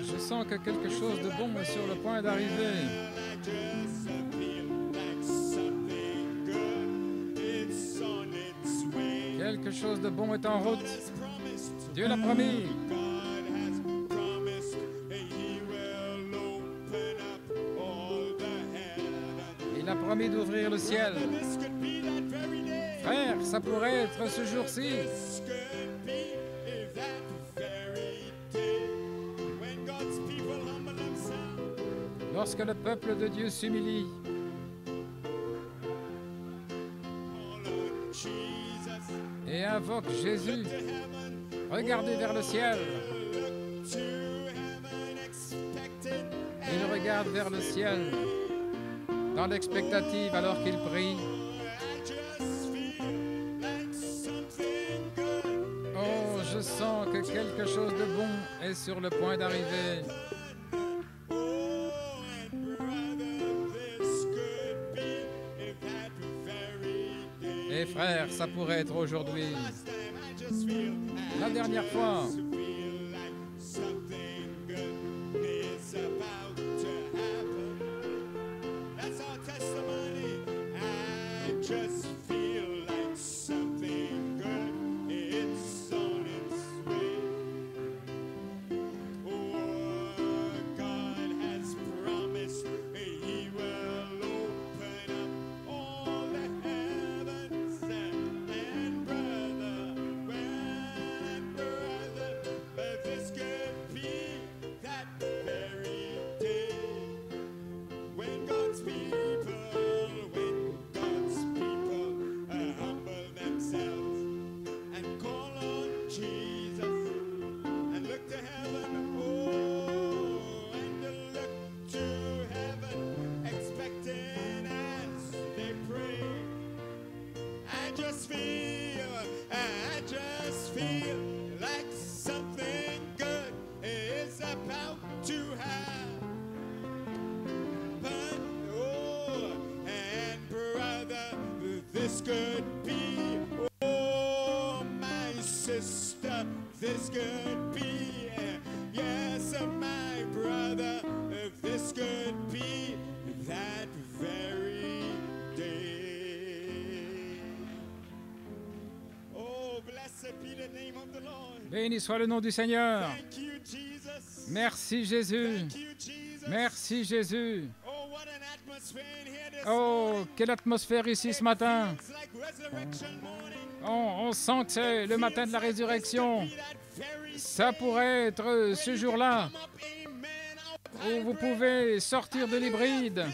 Je sens que quelque chose de bon est sur le point d'arriver. Quelque chose de bon est en route. Dieu l'a promis. Il a promis d'ouvrir le ciel. Frère, ça pourrait être ce jour-ci. Lorsque le peuple de Dieu s'humilie, et invoque Jésus, regardez vers le ciel. Il regarde vers le ciel dans l'expectative alors qu'il prie. Oh, je sens que quelque chose de bon est sur le point d'arriver. Et frère, ça pourrait être aujourd'hui. La dernière fois. Béni soit le nom du Seigneur. Merci Jésus. Merci Jésus. Oh, quelle atmosphère ici ce matin. Oh, on sent que c'est le matin de la résurrection. Ça pourrait être ce jour-là où vous pouvez sortir de l'hybride.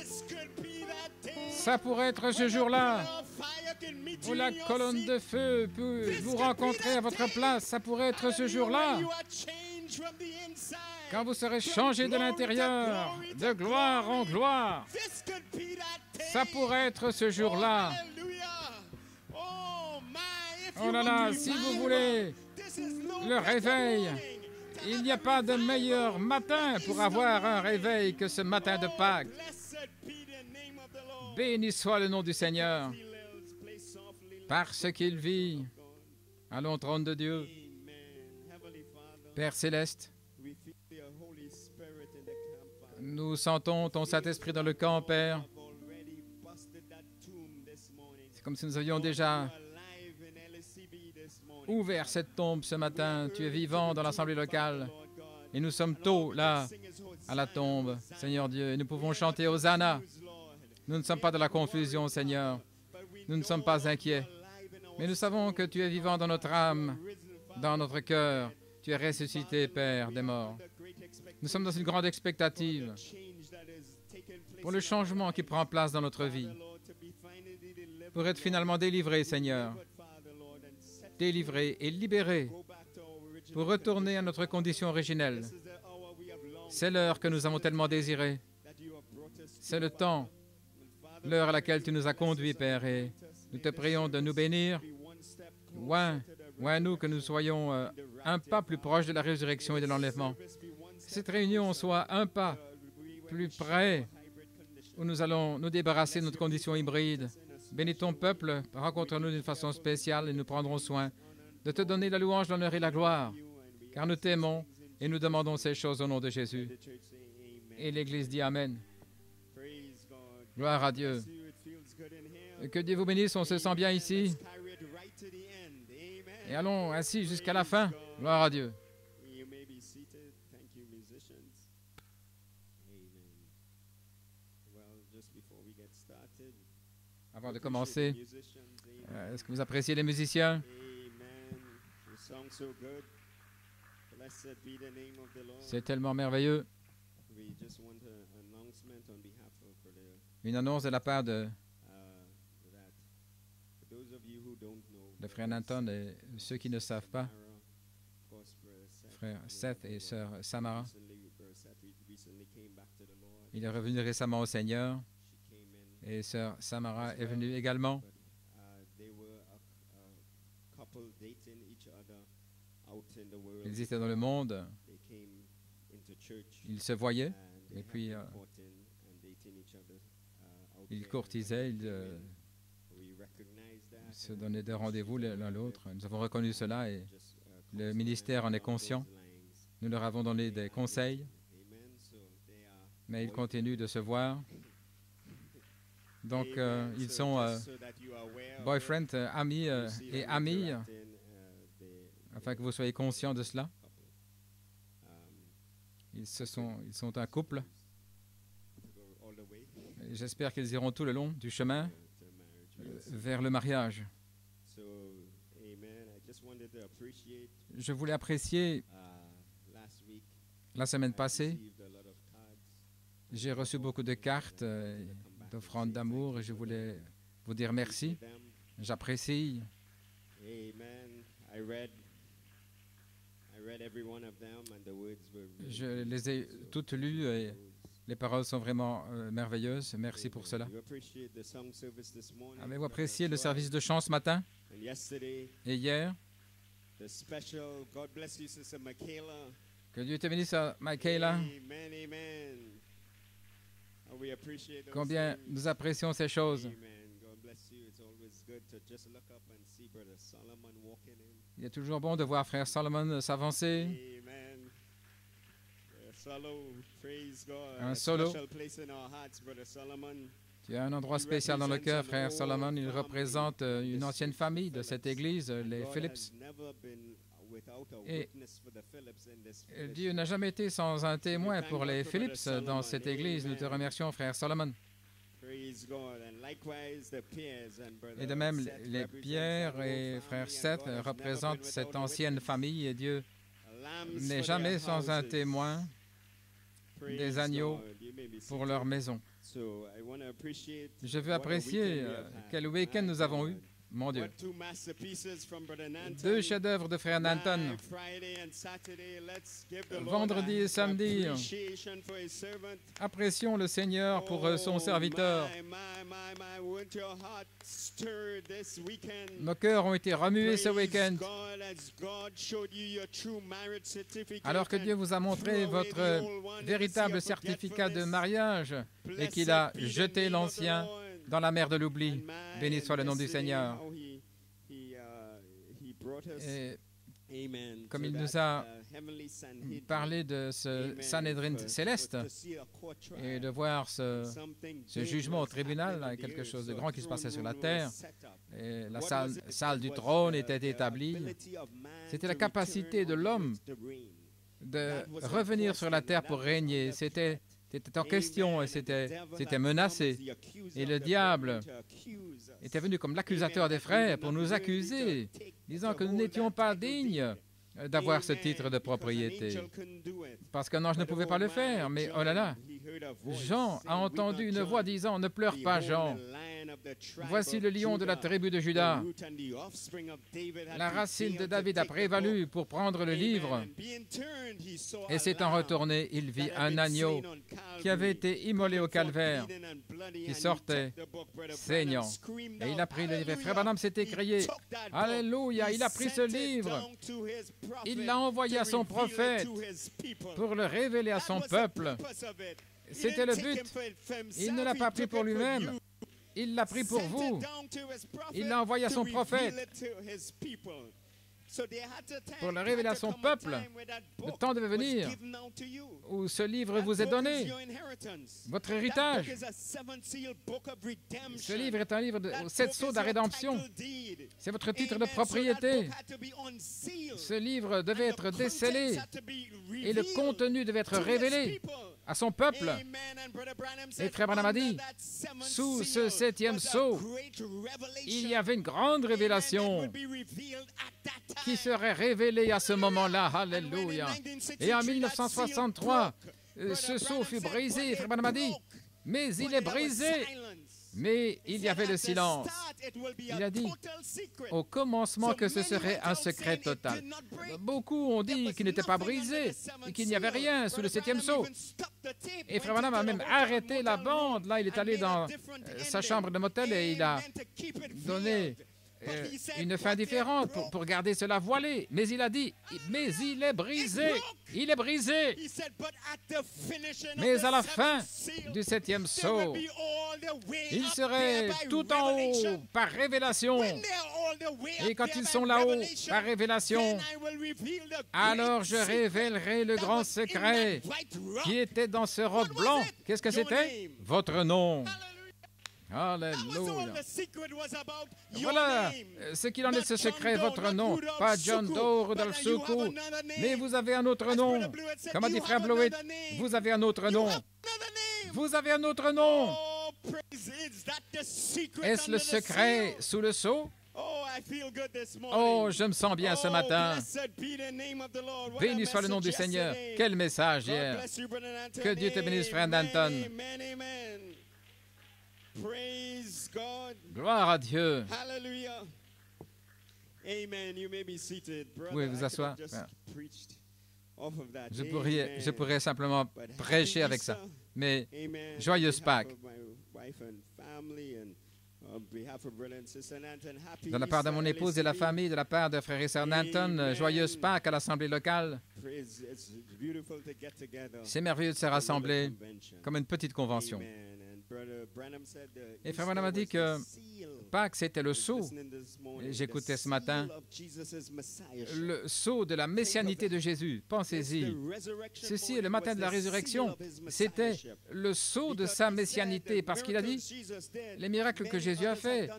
Ça pourrait être ce jour-là où la colonne de feu peut vous rencontrer à votre place. Ça pourrait être ce jour-là quand vous serez changé de l'intérieur, de gloire en gloire. Ça pourrait être ce jour-là. Oh là là, si vous voulez le réveil, il n'y a pas de meilleur matin pour avoir un réveil que ce matin de Pâques. Béni soit le nom du Seigneur. Parce qu'il vit. Allons au trône de Dieu. Père céleste, nous sentons ton Saint-Esprit dans le camp, Père. C'est comme si nous avions déjà ouvert cette tombe ce matin. Tu es vivant dans l'assemblée locale. Et nous sommes tôt là, à la tombe, Seigneur Dieu. Et nous pouvons chanter Hosanna. Nous ne sommes pas dans la confusion, Seigneur. Nous ne sommes pas inquiets. Mais nous savons que tu es vivant dans notre âme, dans notre cœur. Tu es ressuscité, Père, des morts. Nous sommes dans une grande expectative pour le changement qui prend place dans notre vie, pour être finalement délivrés, Seigneur, délivrés et libérés, pour retourner à notre condition originelle. C'est l'heure que nous avons tellement désirée. C'est le temps, l'heure à laquelle tu nous as conduits, Père, et nous te prions de nous bénir. Loin nous que nous soyons un pas plus proche de la résurrection et de l'enlèvement. Cette réunion soit un pas plus près où nous allons nous débarrasser de notre condition hybride, Bénis ton peuple, rencontre-nous d'une façon spéciale et nous prendrons soin de te donner la louange, l'honneur et la gloire, car nous t'aimons et nous demandons ces choses au nom de Jésus. Et l'Église dit Amen. Gloire à Dieu. Que Dieu vous bénisse, on se sent bien ici. Et allons ainsi jusqu'à la fin. Gloire à Dieu. Avant de commencer, est-ce que vous appréciez les musiciens? C'est tellement merveilleux. Une annonce de la part de frère Nanton et ceux qui ne savent pas, frère Seth et sœur Samara. Il est revenu récemment au Seigneur et sœur Samara est venue également. Ils étaient dans le monde, ils se voyaient et puis ils courtisaient, ils se donnaient des rendez-vous l'un l'autre. Nous avons reconnu cela et le ministère en est conscient. Nous leur avons donné des conseils, mais ils continuent de se voir. Donc, ils sont boyfriend, amis et amis, afin que vous soyez conscients de cela. Ils sont un couple. J'espère qu'ils iront tout le long du chemin vers le mariage. Je voulais apprécier la semaine passée. J'ai reçu beaucoup de cartes d'offrandes d'amour et je voulais vous dire merci. J'apprécie. Je les ai toutes lues et les paroles sont vraiment merveilleuses. Merci pour cela. Avez-vous apprécié le service de chant ce matin? Et hier? Que Dieu te bénisse, Michaela. Combien nous apprécions ces choses. Il est toujours bon de voir frère Solomon s'avancer. Un solo. Tu as un endroit spécial dans le cœur, frère Solomon. Il représente une ancienne famille de cette église, les Phillips. Et Dieu n'a jamais été sans un témoin pour les Phillips dans cette église. Nous te remercions, frère Solomon. Et de même, les Pierre et frère Seth représentent cette ancienne famille et Dieu n'est jamais sans un témoin des agneaux pour leur maison. Je veux apprécier quel week-end nous avons eu. Mon Dieu. 2 chefs-d'œuvre de frère Nanton. Vendredi et samedi. Apprécions le Seigneur pour son serviteur. Nos cœurs ont été remués ce week-end. Alors que Dieu vous a montré votre véritable certificat de mariage et qu'il a jeté l'ancien dans la mer de l'oubli. Béni soit le nom du Seigneur. Et comme il nous a parlé de ce Sanhédrin céleste et de voir ce jugement au tribunal, quelque chose de grand qui se passait sur la terre, et la salle du trône était établie, c'était la capacité de l'homme de revenir sur la terre pour régner. C'était en question et c'était menacé. Et le diable était venu comme l'accusateur des frères pour nous accuser, disant que nous n'étions pas dignes d'avoir ce titre de propriété. Parce qu'un ange ne pouvait pas le faire. Mais oh là là, Jean a entendu une voix disant « Ne pleure pas, Jean. Voici le lion de la tribu de Juda. La racine de David a prévalu pour prendre le livre. » Et s'étant retourné, il vit un agneau qui avait été immolé au calvaire, qui sortait saignant. Et il a pris le livre. Frère Branham s'est écrié « Alléluia, il a pris ce livre. Il l'a envoyé à son prophète pour le révéler à son peuple. » C'était le but. Il ne l'a pas pris pour lui-même. Il l'a pris pour vous. Il l'a envoyé à son prophète pour le révéler à son peuple. Le temps devait venir où ce livre vous est donné, votre héritage. Ce livre est un livre aux 7 sceaux de la rédemption. C'est votre titre de propriété. Ce livre devait être décellé et le contenu devait être révélé à son peuple. Et Frère Branham a dit, sous ce 7e sceau, il y avait une grande révélation qui serait révélée à ce moment-là. Alléluia. Et en 1963, ce sceau fut brisé. Frère Branham a dit, mais il est brisé. Mais il y avait le silence. Il a dit au commencement que ce serait un secret total. Beaucoup ont dit qu'il n'était pas brisé et qu'il n'y avait rien sous le 7e sceau. Et Frère Branham a même arrêté la bande. Là, il est allé dans sa chambre de motel et il a donné une fin différente pour garder cela voilé. Mais il a dit, mais il est brisé. Il est brisé. Mais à la fin du 7e sceau, il serait tout en haut par révélation. Et quand ils sont là-haut par révélation, alors je révélerai le grand secret qui était dans ce roc blanc. Qu'est-ce que c'était? Votre nom. Alléluia. Voilà ce qu'il en est de ce secret, votre nom. Pas John Doe, Rudolph Suku, mais vous avez un autre nom. Comme a dit Frère Blewett, vous avez un autre nom. Vous avez un autre nom. Est-ce le secret sous le sceau? Oh, je me sens bien ce matin. Béni soit le nom du Seigneur. Quel message hier. Que Dieu te bénisse, Frère Danton. Gloire à Dieu. Vous pouvez vous asseoir. Je pourrais simplement prêcher avec ça. Mais joyeuse Pâques. De la part de mon épouse et la famille, de la part de frère et sœur Nanton, joyeuse Pâques à l'Assemblée locale. C'est merveilleux de se rassembler comme une petite convention. Et Frère Branham a dit que Pâques, c'était le sceau. J'écoutais ce matin le sceau de la messianité de Jésus. Pensez-y. Ceci est le matin de la résurrection. C'était le sceau de sa messianité parce qu'il a dit les miracles que Jésus a fait.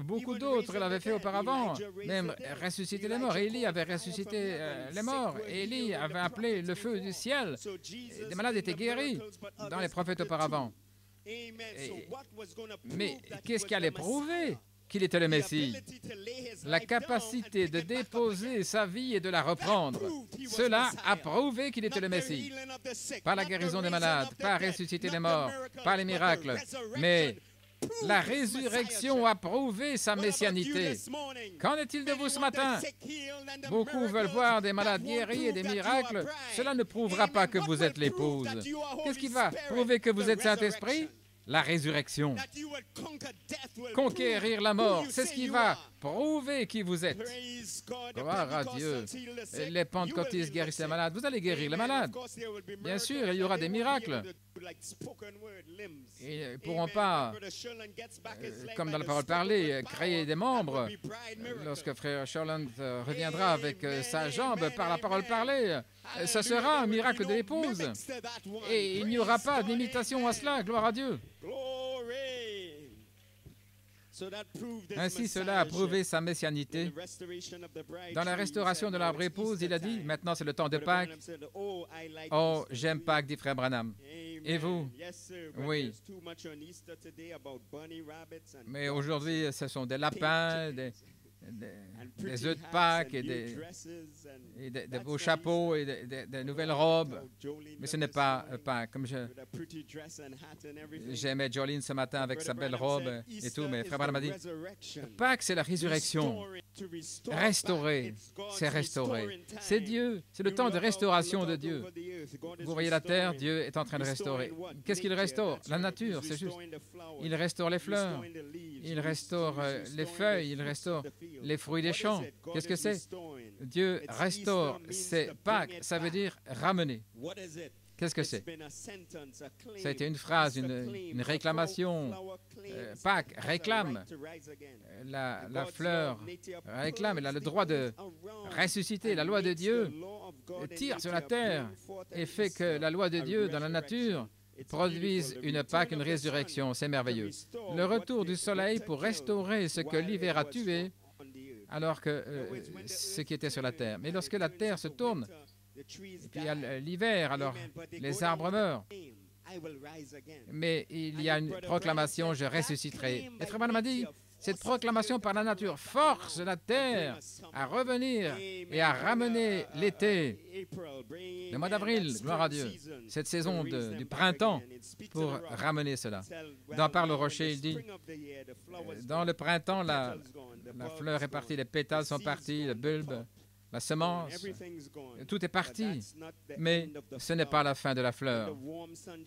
Beaucoup d'autres l'avaient fait auparavant, même ressusciter les morts. Élie avait ressuscité les morts. Élie avait appelé le feu du ciel. Des malades étaient guéris dans les prophètes auparavant. Mais qu'est-ce qui allait prouver qu'il était le Messie? La capacité de déposer sa vie et de la reprendre. Cela a prouvé qu'il était le Messie. Pas la guérison des malades, pas ressusciter les morts, pas les miracles, mais la résurrection a prouvé sa messianité. Qu'en est-il de vous ce matin? Beaucoup veulent voir des malades guéris et des miracles. Cela ne prouvera pas que vous êtes l'épouse. Qu'est-ce qui va prouver que vous êtes Saint-Esprit? La résurrection. Conquérir la mort, c'est ce qui va prouver qui vous êtes. Gloire à Dieu. Les pentecôtistes guérissent les malades. Vous allez guérir les malades. Bien sûr, il y aura des miracles. Ils ne pourront pas, comme dans la parole parlée, créer des membres. Lorsque Frère Sherland reviendra avec sa jambe par la parole parlée, ce sera un miracle de l'épouse. Et il n'y aura pas d'imitation à cela. Gloire à Dieu. Ainsi, cela a prouvé sa messianité. Dans la restauration de l'arbre épouse, il a dit, maintenant c'est le temps de Pâques. Oh, j'aime Pâques, dit Frère Branham. Et vous? Oui. Mais aujourd'hui, ce sont des lapins, des œufs de Pâques et des beaux chapeaux et des nouvelles robes. Mais ce n'est pas Pâques. Comme j'aimais Jolene ce matin avec sa belle robe et tout, mais Frère Branham m'a dit, Pâques, c'est la résurrection. Restaurer, c'est restaurer. C'est Dieu, c'est le temps de restauration de Dieu. Vous voyez la terre, Dieu est en train de restaurer. Qu'est-ce qu'il restaure? La nature, c'est juste. Il restaure les fleurs, il restaure les feuilles, il restaure les fruits des champs. Qu'est-ce que c'est? Dieu restaure. C'est Pâques, ça veut dire ramener. Qu'est-ce que c'est? Ça a été une phrase, une réclamation. Pâques réclame, la fleur réclame, elle a le droit de ressusciter. La loi de Dieu tire sur la terre et fait que la loi de Dieu dans la nature produise une Pâque, une résurrection. C'est merveilleux. Le retour du soleil pour restaurer ce que l'hiver a tué, alors que ce qui était sur la terre. Mais lorsque la terre se tourne, et puis il y a l'hiver, alors les arbres meurent. Mais il y a une proclamation, je ressusciterai. Et Frère Branham a dit, cette proclamation par la nature force la terre à revenir et à ramener l'été. Le mois d'avril, gloire à Dieu, cette saison du printemps pour ramener cela. Dans Parle au rocher, il dit, dans le printemps, la fleur est partie, les pétales sont partis, le bulbe, la semence, tout est parti, mais ce n'est pas la fin de la fleur.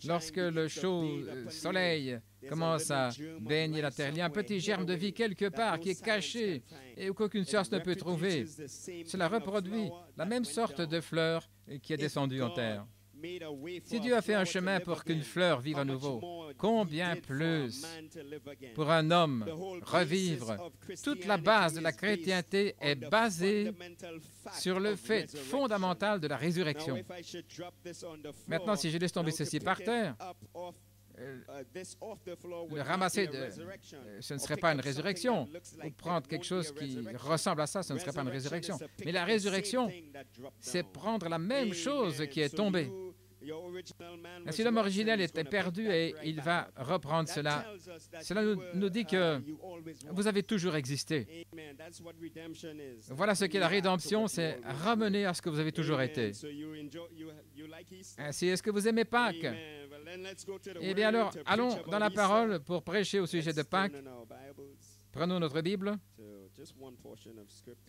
Lorsque le chaud soleil commence à baigner la terre, il y a un petit germe de vie quelque part qui est caché et qu'aucune science ne peut trouver. Cela reproduit la même sorte de fleur qui est descendue en terre. Si Dieu a fait un chemin pour qu'une fleur vive à nouveau, combien plus pour un homme revivre? Toute la base de la chrétienté est basée sur le fait fondamental de la résurrection. Maintenant, si je laisse tomber ceci par terre, le ramasser, ce ne serait pas une résurrection. Ou prendre quelque chose qui ressemble à ça, ce ne serait pas une résurrection. Mais la résurrection, c'est prendre la même chose qui est tombée. Si l'homme originel était perdu et il va reprendre cela, cela nous dit que vous avez toujours existé. Voilà ce qu'est la rédemption, c'est ramener à ce que vous avez toujours été. Ainsi, est-ce que vous aimez Pâques? Eh bien alors, allons dans la parole pour prêcher au sujet de Pâques. Prenons notre Bible,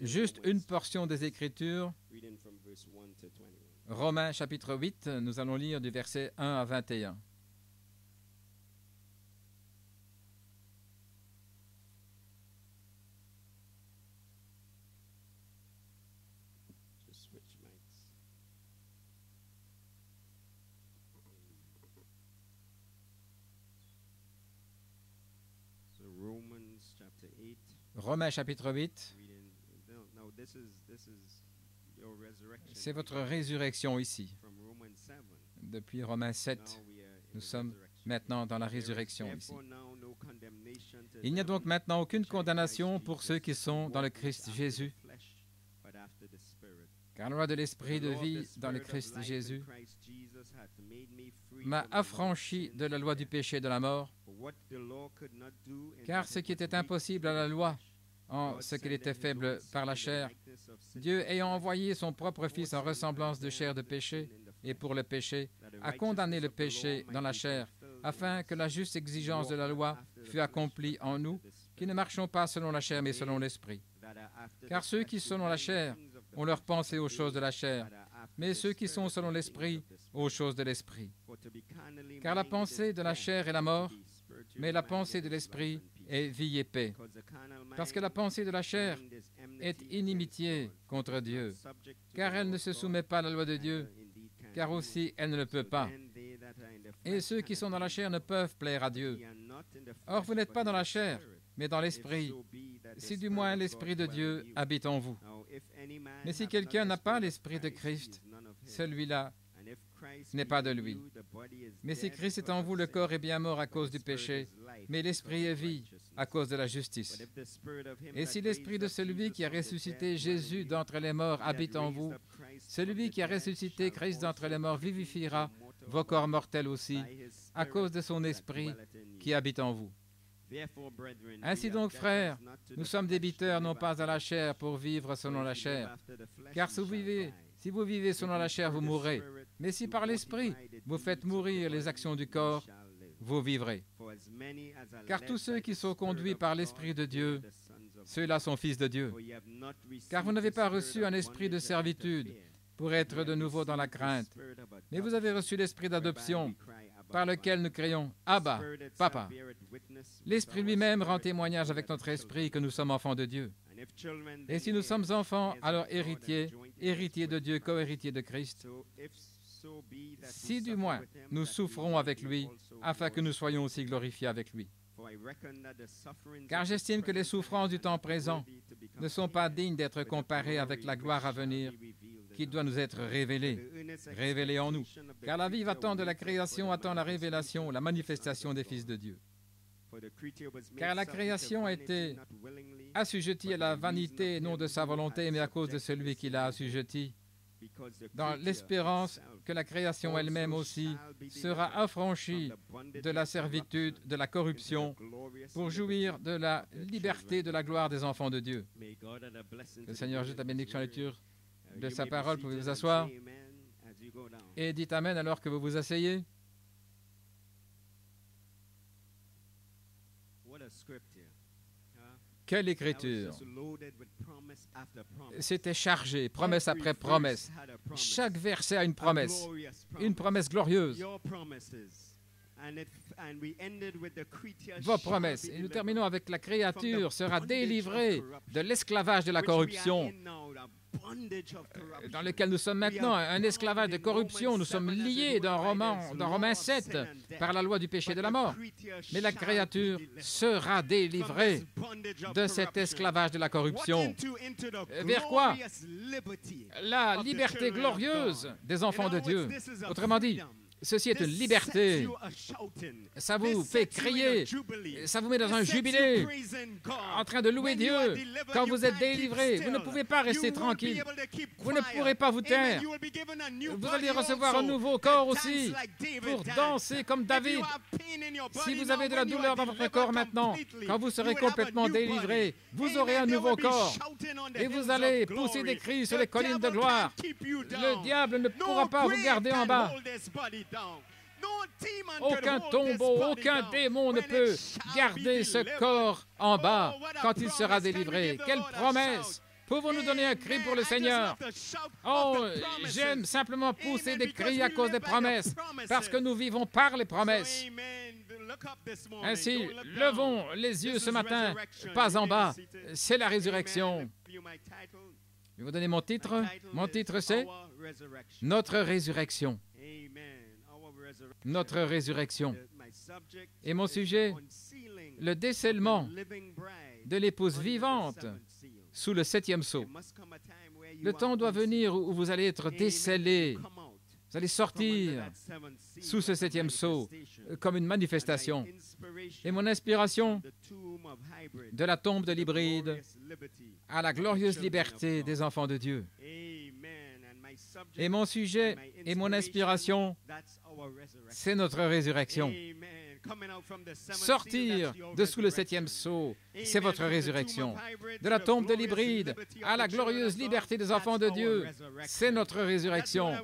juste une portion des Écritures, Romains chapitre 8, nous allons lire du verset 1 à 21. Romains chapitre 8, c'est votre résurrection ici. Depuis Romains 7, nous sommes maintenant dans la résurrection ici. Il n'y a donc maintenant aucune condamnation pour ceux qui sont dans le Christ Jésus, car la loi de l'Esprit de vie dans le Christ Jésus m'a affranchi de la loi du péché et de la mort, car ce qui était impossible à la loi, en ce qu'elle était faible par la chair, Dieu ayant envoyé son propre Fils en ressemblance de chair de péché, et pour le péché, a condamné le péché dans la chair, afin que la juste exigence de la loi fût accomplie en nous, qui ne marchons pas selon la chair, mais selon l'Esprit. Car ceux qui, selon la chair, ont leur pensée aux choses de la chair, mais ceux qui sont selon l'Esprit, aux choses de l'Esprit. Car la pensée de la chair est la mort, mais la pensée de l'Esprit est vie et paix. Parce que la pensée de la chair est inimitié contre Dieu, car elle ne se soumet pas à la loi de Dieu, car aussi elle ne le peut pas. Et ceux qui sont dans la chair ne peuvent plaire à Dieu. Or, vous n'êtes pas dans la chair, mais dans l'Esprit, si du moins l'Esprit de Dieu habite en vous. Mais si quelqu'un n'a pas l'Esprit de Christ, celui-là n'est pas de lui. Mais si Christ est en vous, le corps est bien mort à cause du péché, mais l'Esprit est vie à cause de la justice. Et si l'Esprit de celui qui a ressuscité Jésus d'entre les morts habite en vous, celui qui a ressuscité Christ d'entre les morts vivifiera vos corps mortels aussi, à cause de son Esprit qui habite en vous. Ainsi donc, frères, nous sommes débiteurs non pas à la chair pour vivre selon la chair, car si vous vivez selon la chair, vous mourrez. Mais si par l'Esprit, vous faites mourir les actions du corps, vous vivrez. Car tous ceux qui sont conduits par l'Esprit de Dieu, ceux-là sont fils de Dieu. Car vous n'avez pas reçu un esprit de servitude pour être de nouveau dans la crainte, mais vous avez reçu l'esprit d'adoption, par lequel nous crions « Abba, Papa ». L'Esprit lui-même rend témoignage avec notre esprit que nous sommes enfants de Dieu. Et si nous sommes enfants, alors héritiers, héritiers de Dieu, co-héritiers de Christ. si du moins nous souffrons avec lui, afin que nous soyons aussi glorifiés avec lui. Car j'estime que les souffrances du temps présent ne sont pas dignes d'être comparées avec la gloire à venir qui doit nous être révélée en nous. Car la vive attente de la création attend la révélation, la manifestation des fils de Dieu. Car la création a été assujettie à la vanité, non de sa volonté, mais à cause de celui qui l'a assujettie, dans l'espérance que la création elle-même aussi sera affranchie de la servitude, de la corruption, pour jouir de la liberté, de la gloire des enfants de Dieu. Que le Seigneur ajoute la bénédiction à la lecture de sa parole. Vous pouvez vous asseoir et dites Amen alors que vous vous asseyez. Quelle écriture! C'était chargé, promesse après promesse. Chaque verset a une promesse glorieuse. Vos promesses. Et nous terminons avec la créature sera délivrée de l'esclavage de la corruption dans lequel nous sommes maintenant, un esclavage de corruption. Nous sommes liés dans Romains 7 par la loi du péché et de la mort. Mais la créature sera délivrée de cet esclavage de la corruption. Vers quoi? La liberté glorieuse des enfants de Dieu. Autrement dit, ceci est une liberté. Ça vous fait crier. Ça vous met dans un jubilé, en train de louer Dieu. Quand vous êtes délivré, vous ne pouvez pas rester tranquille. Vous ne pourrez pas vous taire. Vous allez recevoir un nouveau corps aussi pour danser comme David. Si vous avez de la douleur dans votre corps maintenant, quand vous serez complètement délivré, vous aurez un nouveau corps. Et vous allez pousser des cris sur les collines de gloire. Le diable ne pourra pas vous garder en bas. Aucun tombeau, aucun démon ne peut garder ce corps en bas quand il sera délivré. Quelle promesse! Pouvons-nous donner un cri pour le Seigneur? Oh, j'aime simplement pousser des cris à cause des promesses, parce que nous vivons par les promesses. Ainsi, levons les yeux ce matin, pas en bas. C'est la résurrection. Je vais vous donner mon titre. Mon titre, c'est « Notre résurrection ». Notre résurrection. Et mon sujet, le décèlement de l'épouse vivante sous le 7e sceau. Le temps doit venir où vous allez être décellés. Vous allez sortir sous ce 7e sceau comme une manifestation. Et mon inspiration, de la tombe de l'hybride à la glorieuse liberté des enfants de Dieu. Et mon sujet et mon inspiration, c'est notre résurrection. Sortir de sous le 7e sceau, c'est votre résurrection. De la tombe de l'hybride à la glorieuse liberté des enfants de Dieu, c'est notre résurrection.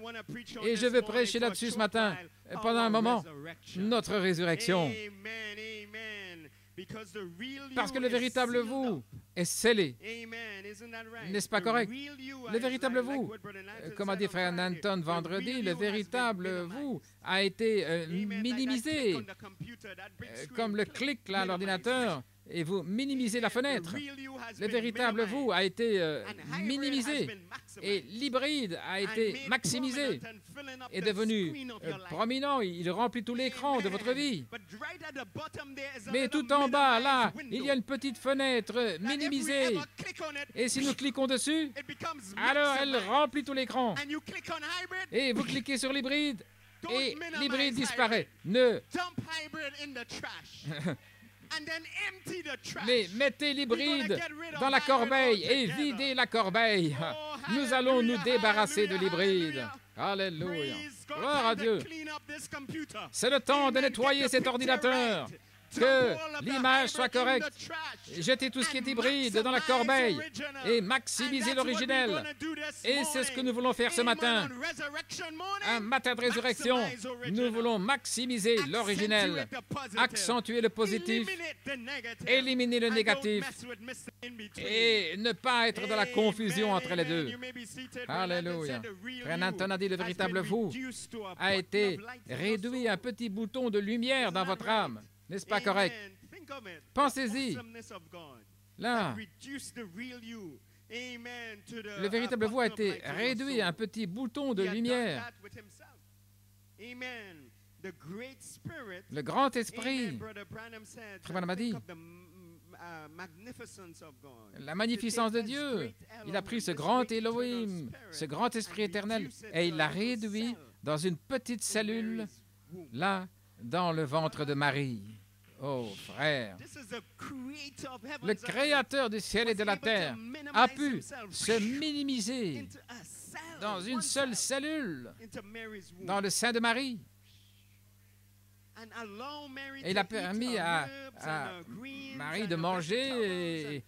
Et je veux prêcher là-dessus ce matin, pendant un moment, notre résurrection. Parce que le véritable vous est scellé. N'est-ce pas correct? Le véritable vous, comme a dit frère Nanton vendredi, le véritable vous a été minimisé, comme le clic là, à l'ordinateur, et vous minimisez la fenêtre. Le véritable vous a été minimisé, et l'hybride a été maximisé, est devenu prominent, il remplit tout l'écran de votre vie. Mais tout en bas, là, il y a une petite fenêtre minimisée, et si nous cliquons dessus, alors elle remplit tout l'écran. Et vous cliquez sur l'hybride, et l'hybride disparaît. Mais mettez l'hybride dans la corbeille et videz la corbeille. Nous allons nous débarrasser de l'hybride. Alléluia. Gloire à Dieu. C'est le temps de nettoyer cet ordinateur. Que l'image soit correcte. Jetez tout ce qui est hybride dans la corbeille et maximisez l'originel. Et c'est ce que nous voulons faire ce matin. Un matin de résurrection, nous voulons maximiser l'originel, accentuer le positif, éliminer le négatif et ne pas être dans la confusion entre les deux. Alléluia. Frère Nanton a dit, le véritable vous a été réduit à un petit bouton de lumière dans votre âme. N'est-ce pas correct? Pensez-y. Là, le véritable vous a été réduit à un petit bouton de lumière. Le grand esprit, Frère Branham a dit, la magnificence de Dieu. Il a pris ce grand Elohim, ce grand esprit éternel, et il l'a réduit dans une petite cellule, là, dans le ventre de Marie. Oh, frère, le Créateur du ciel et de la terre a pu se minimiser dans une seule cellule, dans le sein de Marie. Et il a permis à Marie de manger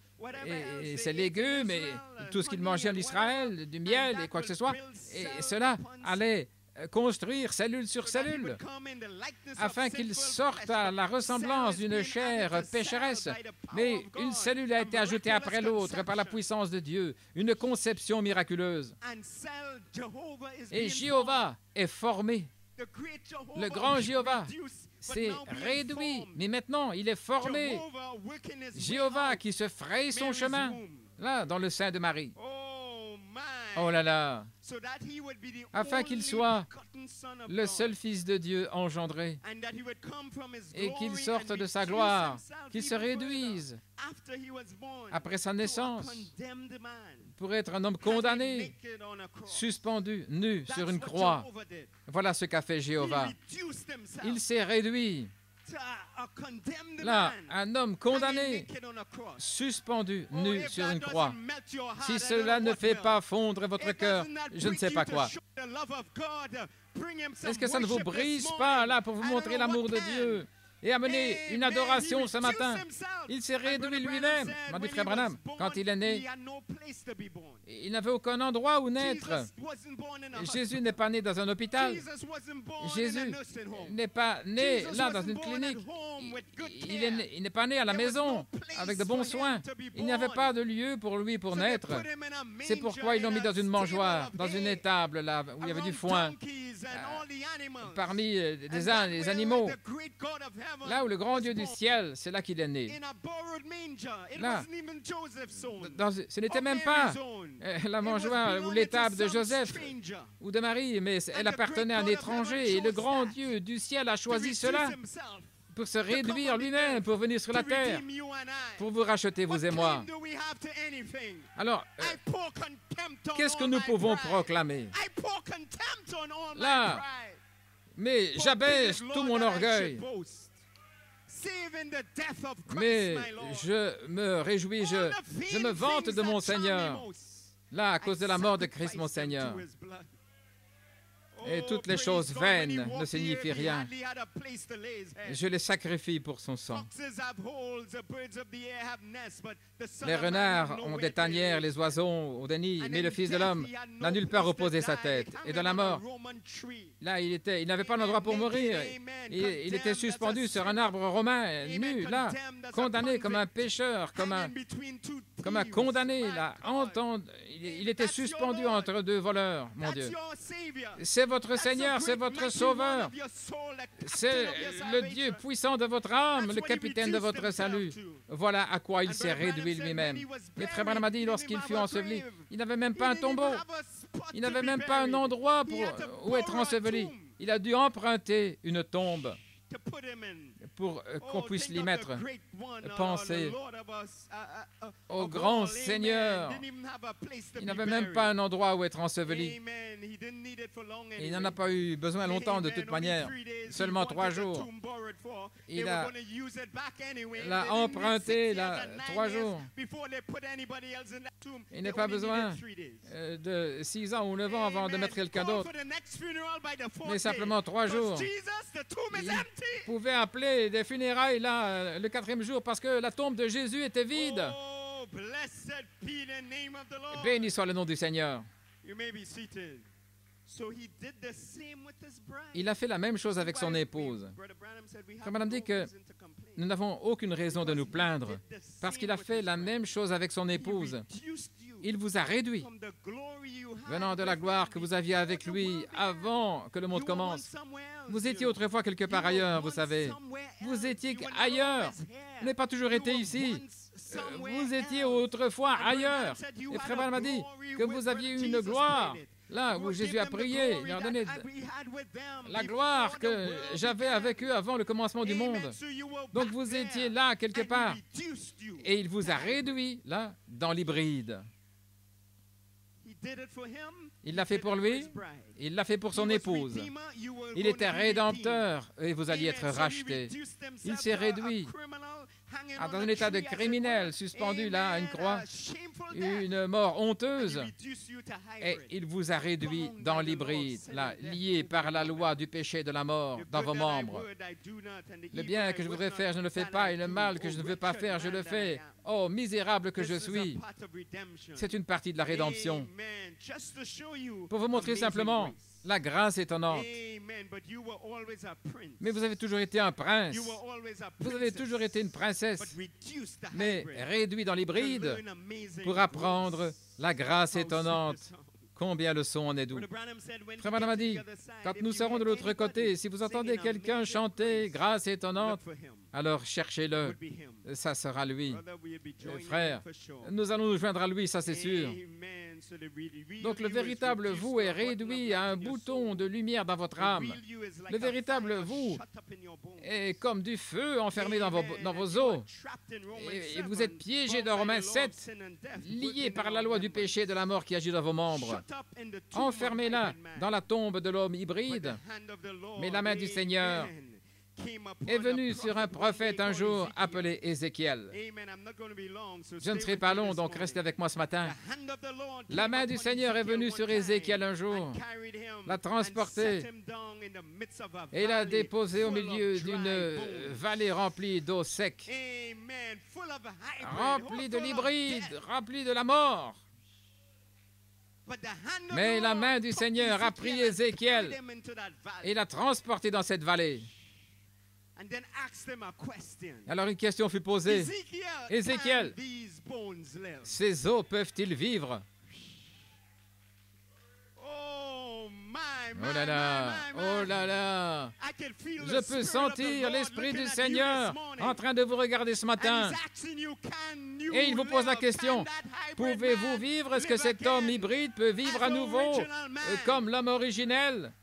et ses légumes et tout ce qu'il mangeait en Israël, du miel et quoi que ce soit. Et cela allait construire cellule sur cellule, afin qu'il sorte à la ressemblance d'une chair pécheresse. Mais une cellule a été ajoutée après l'autre par la puissance de Dieu, une conception miraculeuse. Et Jéhovah est formé. Le grand Jéhovah s'est réduit, mais maintenant il est formé. Jéhovah qui se fraye son chemin, là, dans le sein de Marie. Oh là là! Afin qu'il soit le seul Fils de Dieu engendré et qu'il sorte de sa gloire, qu'il se réduise après sa naissance pour être un homme condamné, suspendu, nu sur une croix. Voilà ce qu'a fait Jéhovah. Il s'est réduit. Là, un homme condamné, suspendu, nu sur une croix. Si cela ne fait pas fondre votre cœur, je ne sais pas quoi. Est-ce que ça ne vous brise pas, là, pour vous montrer l'amour de Dieu et amener une adoration ce matin? Il s'est réduit lui-même, m'a dit Frère Branham. Quand il est né, il n'avait aucun endroit où naître. Jésus n'est pas né dans un hôpital. Jésus n'est pas né là dans une clinique. Il n'est pas né à la maison avec de bons soins. Il n'y avait pas de lieu pour lui pour naître. C'est pourquoi ils l'ont mis dans une mangeoire, dans une étable là où il y avait du foin, parmi des ânes, des animaux. Là où le grand Dieu du ciel, c'est là qu'il est né. Là, ce n'était même pas la mangeoire ou l'étable de Joseph ou de Marie, mais elle appartenait à un étranger. Et le grand Dieu du ciel a choisi cela pour se réduire lui-même, pour venir sur la terre, pour vous racheter, vous et moi. Alors, qu'est-ce que nous pouvons proclamer? Là, mais j'abaisse tout mon orgueil. Mais je me réjouis, je me vante de mon Seigneur, là, à cause de la mort de Christ, mon Seigneur. Et toutes les choses vaines ne signifient rien. Je les sacrifie pour son sang. Les renards ont des tanières, les oiseaux ont des nids, mais le Fils de l'homme n'a nulle part reposé sa tête. Et dans la mort, là, il n'avait pas d'endroit pour mourir. Il était suspendu sur un arbre romain, nu, là, condamné comme un pécheur, comme un condamné, là. Il était suspendu entre deux voleurs, mon Dieu. C'est votre Seigneur, c'est votre Sauveur. C'est le Dieu puissant de votre âme, le capitaine de votre salut. Voilà à quoi il s'est réduit lui-même. Mais Frère Branham a dit, lorsqu'il fut enseveli, il n'avait même pas un tombeau. Il n'avait même pas un endroit où être enseveli. Il a dû emprunter une tombe pour qu'on puisse l'y mettre. Pensez au grand Seigneur. Il n'avait même pas un endroit où être enseveli. Et il n'en a pas eu besoin longtemps de toute manière, seulement 3 jours. Il l'a emprunté là, 3 jours. Il n'a pas besoin de 6 ans ou 9 ans avant de mettre quelqu'un d'autre, mais simplement 3 jours. Il pouvait appeler des funérailles là, le 4e jour parce que la tombe de Jésus était vide. Béni soit le nom du Seigneur. Il a fait la même chose avec son épouse. Frère Branham dit que nous n'avons aucune raison de nous plaindre parce qu'il a fait la même chose avec son épouse. Il vous a réduit, venant de la gloire que vous aviez avec lui avant que le monde commence. Vous étiez autrefois quelque part ailleurs, vous savez. Vous étiez ailleurs. Vous n'avez pas toujours été ici. Vous étiez autrefois ailleurs. Et Frère Branham a dit que vous aviez eu une gloire là où Jésus a prié, il leur a donné la gloire que j'avais avec eux avant le commencement du monde. Donc vous étiez là quelque part et il vous a réduit là dans l'hybride. Il l'a fait pour lui, il l'a fait pour son épouse. Il était rédempteur et vous alliez être rachetés. Il s'est réduit dans un état de criminel, suspendu là à une croix, une mort honteuse. Et il vous a réduit dans l'hybride, là, lié par la loi du péché et de la mort dans vos membres. Le bien que je voudrais faire, je ne le fais pas, et le mal que je ne veux pas faire, je le fais. Oh, misérable que je suis! C'est une partie de la rédemption. Pour vous montrer simplement la grâce étonnante. Mais vous avez toujours été un prince. Vous avez toujours été une princesse, mais réduit dans l'hybride pour apprendre la grâce étonnante. Combien le son en est doux. Frère Branham a dit, quand nous serons de l'autre côté, si vous entendez quelqu'un chanter grâce étonnante, alors cherchez-le, ça sera lui. Frère, nous allons nous joindre à lui, ça c'est sûr. Donc le véritable vous est réduit à un bouton de lumière dans votre âme. Le véritable vous est comme du feu enfermé dans vos os. Et vous êtes piégé dans Romains 7, lié par la loi du péché et de la mort qui agit dans vos membres. Enfermé là, dans la tombe de l'homme hybride. Mais la main du Seigneur est venue sur un prophète un jour appelé Ézéchiel. Je ne serai pas long, donc restez avec moi ce matin. La main du Seigneur est venue sur Ézéchiel un jour, l'a transporté et l'a déposé au milieu d'une vallée remplie d'eau sec, remplie de l'hybride, remplie de la mort. Mais la main du Seigneur a pris Ézéchiel et l'a transporté dans cette vallée. Alors une question fut posée. Ézéchiel, ces os peuvent-ils vivre? Oh là là, oh là là. Je peux sentir l'Esprit du Seigneur en train de vous regarder ce matin. Et il vous pose la question, pouvez-vous vivre? Est-ce que cet homme hybride peut vivre à nouveau comme l'homme originel?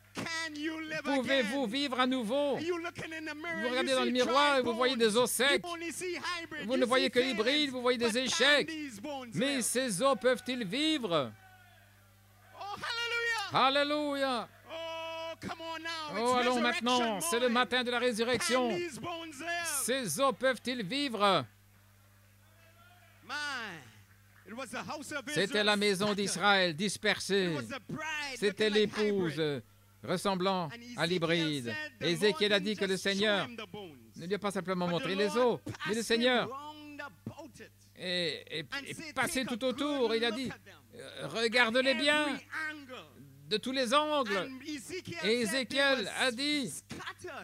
Pouvez-vous vivre à nouveau? Vous regardez dans le miroir et vous voyez des os secs. Vous ne voyez que l'hybride, vous voyez des échecs. Mais ces os peuvent-ils vivre? Alléluia! Oh, allons maintenant, c'est le matin de la résurrection. Ces os peuvent-ils vivre? C'était la maison d'Israël dispersée. C'était l'épouse ressemblant à l'hybride. Ézéchiel a dit que le Seigneur ne lui a pas simplement montré les os, mais le Seigneur est passé tout autour. Il a dit, regarde-les bien de tous les angles. Et Ézéchiel a dit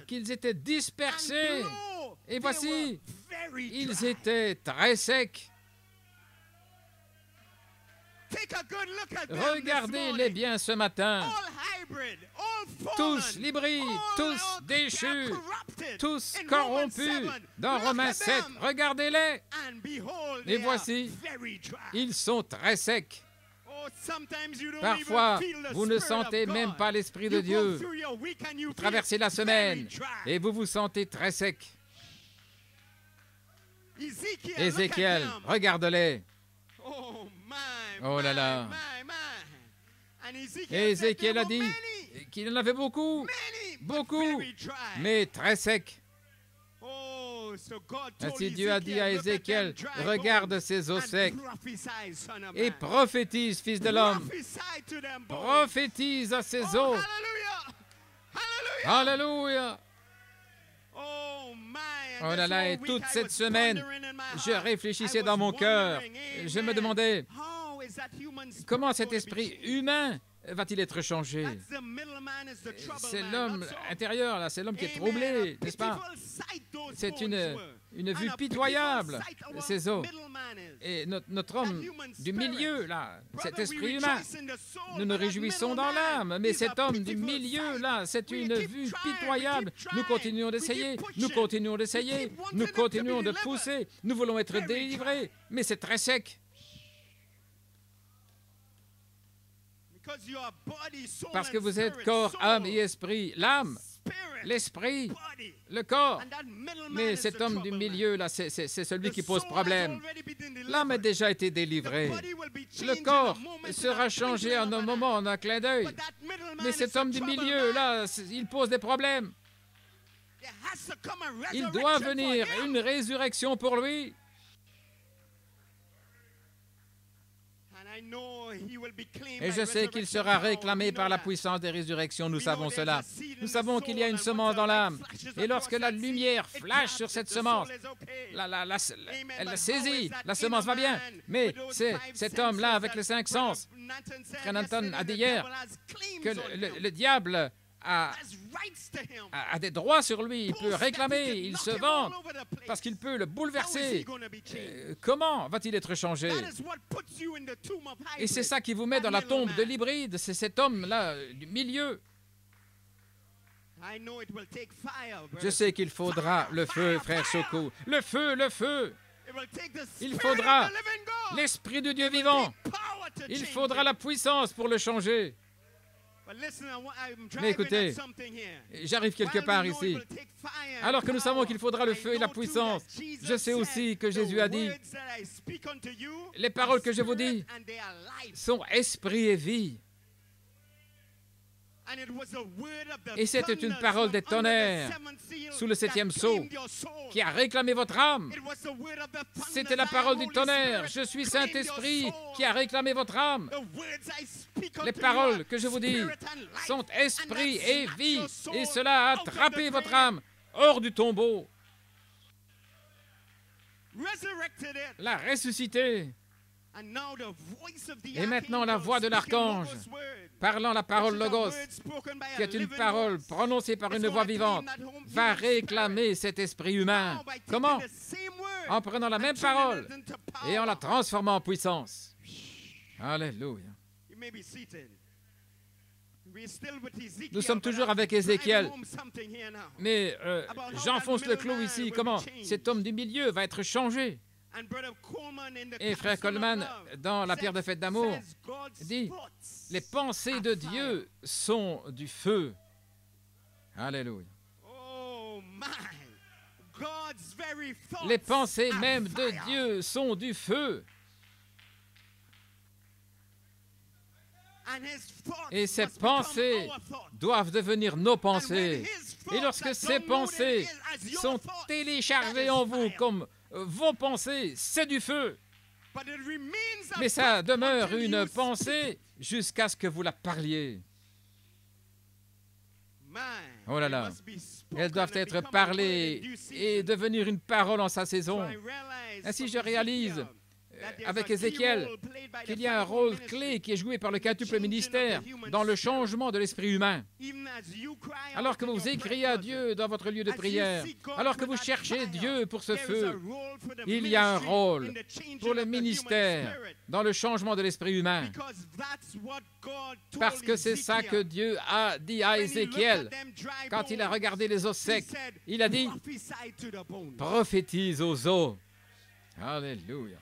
qu'ils étaient dispersés. Et voici, ils étaient très secs. Regardez-les bien ce matin. Tous l'hybride, tous déchus, tous corrompus. Dans Romains 7, regardez-les. Et voici, ils sont très secs. Parfois, vous ne sentez même pas l'Esprit de Dieu. Vous traversez la semaine et vous vous sentez très sec. Ézéchiel, regarde-les. Oh là là. Et Ézéchiel a dit qu'il en avait beaucoup, beaucoup, mais très secs. Ainsi Dieu a dit à Ézéchiel, regarde ces os secs et prophétise, fils de l'homme. Prophétise à ces os. Alléluia. Oh là là, et toute cette semaine, je réfléchissais dans mon cœur. Je me demandais, comment cet esprit humain va-t-il être changé? C'est l'homme intérieur, là, c'est l'homme qui est troublé, n'est-ce pas? C'est une vue pitoyable, ces os. Et notre homme du milieu, là, cet esprit humain, nous nous réjouissons dans l'âme, mais cet homme du milieu, là, c'est une vue pitoyable. Nous continuons d'essayer, nous continuons d'essayer, nous continuons de pousser, nous voulons être délivrés, mais c'est très sec. Parce que vous êtes corps, âme et esprit. L'âme, l'esprit, le corps. Mais cet homme du milieu, là, c'est celui qui pose problème. L'âme a déjà été délivrée. Le corps sera changé en un moment, en un clin d'œil. Mais cet homme du milieu, là, il pose des problèmes. Il doit venir une résurrection pour lui. Et je sais qu'il sera réclamé par la puissance des résurrections, nous savons cela. Nous savons qu'il y a une semence dans l'âme. Et lorsque la lumière flash sur cette semence, elle la saisit, la semence va bien. Mais c'est cet homme-là avec les 5 sens. Frère Nathan a dit hier que le diable a des droits sur lui, il peut réclamer, il se vante, parce qu'il peut le bouleverser. Comment va-t-il être changé? Et c'est ça qui vous met dans la tombe de l'hybride, c'est cet homme-là du milieu. Je sais qu'il faudra le feu, frère Soko. Le feu, le feu. Il faudra l'Esprit de Dieu vivant. Il faudra la puissance pour le changer. Mais écoutez, j'arrive quelque part ici. Alors que nous savons qu'il faudra le feu et la puissance, je sais aussi que Jésus a dit, les paroles que je vous dis sont esprit et vie. Et c'était une parole des tonnerres sous le 7e sceau qui a réclamé votre âme. C'était la parole du tonnerre. Je suis Saint-Esprit qui a réclamé votre âme. Les paroles que je vous dis sont esprit et vie. Et cela a attrapé votre âme hors du tombeau. L'a ressuscité. Et maintenant, la voix de l'archange, parlant la parole Logos, qui est une parole prononcée par une voix vivante, va réclamer cet esprit humain. Comment? En prenant la même parole et en la transformant en puissance. Alléluia. Nous sommes toujours avec Ézéchiel. Mais j'enfonce le clou ici. Comment? Cet homme du milieu va être changé. Et frère Coleman, dans la pierre de fête d'amour, dit, les pensées de Dieu sont du feu. Alléluia. Les pensées même de Dieu sont du feu. Et ces pensées doivent devenir nos pensées. Et lorsque ces pensées sont téléchargées en vous comme vos pensées, c'est du feu. Mais ça demeure une pensée jusqu'à ce que vous la parliez. Oh là là, elles doivent être parlées et devenir une parole en sa saison. Ainsi, je réalise avec Ézéchiel qu'il y a un rôle clé qui est joué par le quintuple ministère dans le changement de l'esprit humain. Alors que vous écriez à Dieu dans votre lieu de prière, alors que vous cherchez Dieu pour ce feu, il y a un rôle pour le ministère dans le changement de l'esprit humain. Parce que c'est ça que Dieu a dit à Ézéchiel quand il a regardé les os secs. Il a dit, prophétise aux os. Alléluia.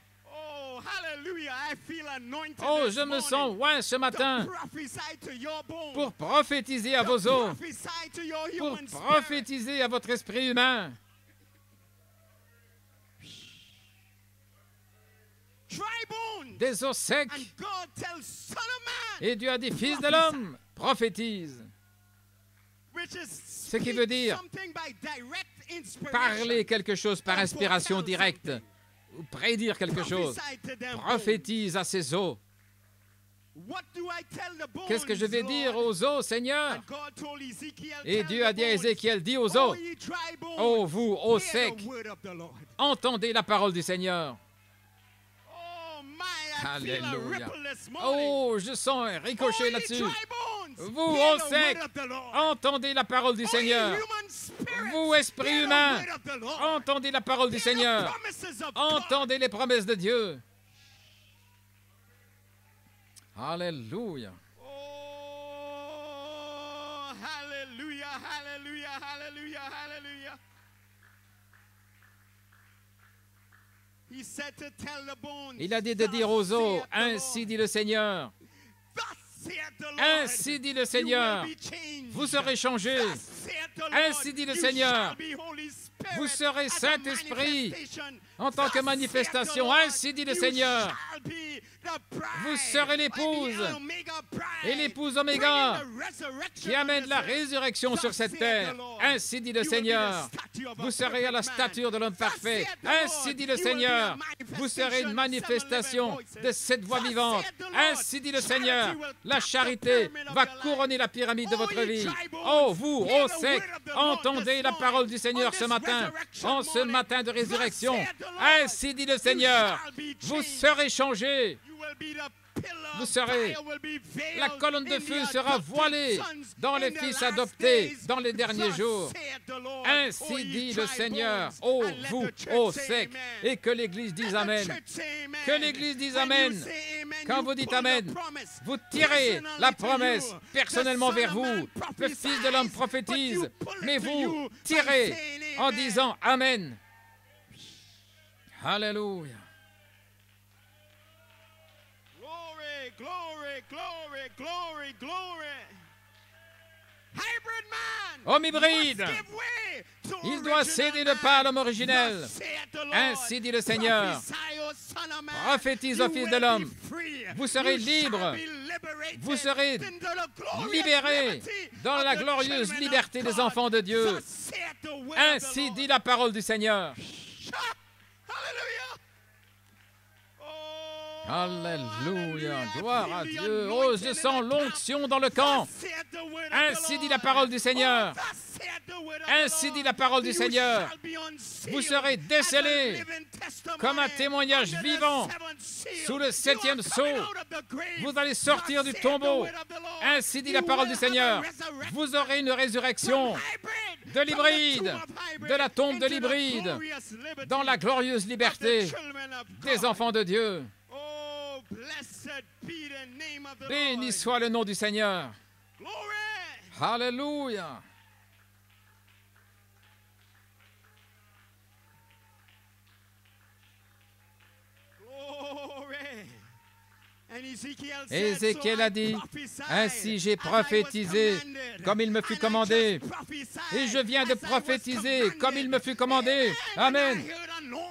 Oh, je me sens oint ce matin pour prophétiser à vos os, pour prophétiser à votre esprit humain. Des os secs. Et Dieu a dit, fils de l'homme, prophétise. Ce qui veut dire parler quelque chose par inspiration directe. Ou prédire quelque chose. Prophétise à ces os. Qu'est-ce que je vais dire aux os, Seigneur? Et Dieu a dit à Ézéchiel, dis aux os, ô vous, os secs, entendez la parole du Seigneur. Alléluia. Oh, je sens un ricochet là-dessus. Vous, os secs, entendez la parole du Seigneur. Vous, esprit humain, entendez la parole du Seigneur. Entendez les promesses de Dieu. Alléluia. Oh, hallelujah, hallelujah, hallelujah, hallelujah. Il a dit de dire aux os, ainsi dit le Seigneur. Ainsi dit le Seigneur, vous serez changés. Ainsi dit le Seigneur, vous serez Saint-Esprit en tant que manifestation. Ainsi dit le Seigneur, vous serez l'épouse et l'épouse Oméga qui amène la résurrection sur cette terre. Ainsi dit le Seigneur, vous serez à la stature de l'homme parfait. Ainsi dit le Seigneur, vous serez une manifestation de cette voix vivante. Ainsi dit le Seigneur, la charité va couronner la pyramide de votre vie. Oh, vous, ô sec, entendez la parole du Seigneur ce matin, en ce matin de résurrection. Ainsi dit le Seigneur, vous serez changés. Vous serez, la colonne de feu sera voilée dans les fils adoptés dans les derniers jours. Ainsi dit le Seigneur, ô vous, ô secs, et que l'Église dise Amen. Que l'Église dise Amen. Quand vous dites Amen, vous tirez la promesse personnellement vers vous. Le Fils de l'homme prophétise, mais vous tirez en disant Amen. Alléluia. Glory, glory, glory, glory. Homme hybride, il doit céder le pas à l'homme originel. Ainsi dit le Seigneur, prophétise au Fils de l'homme, vous serez libre, vous serez libérés dans la glorieuse liberté des enfants de Dieu. Ainsi dit la parole du Seigneur. Alléluia, gloire à Dieu. Oh, je sens l'onction dans le camp. Ainsi dit la parole du Seigneur. Ainsi dit la parole du Seigneur. Vous serez décelés comme un témoignage vivant sous le 7e sceau. Vous allez sortir du tombeau. Ainsi dit la parole du Seigneur. Vous aurez une résurrection de l'hybride, de la tombe de l'hybride, dans la glorieuse liberté des enfants de Dieu. Béni soit le nom du Seigneur. Alléluia. Ézéchiel a dit, ainsi j'ai prophétisé comme il me fut commandé. Et je viens de prophétiser comme il me fut commandé. Amen.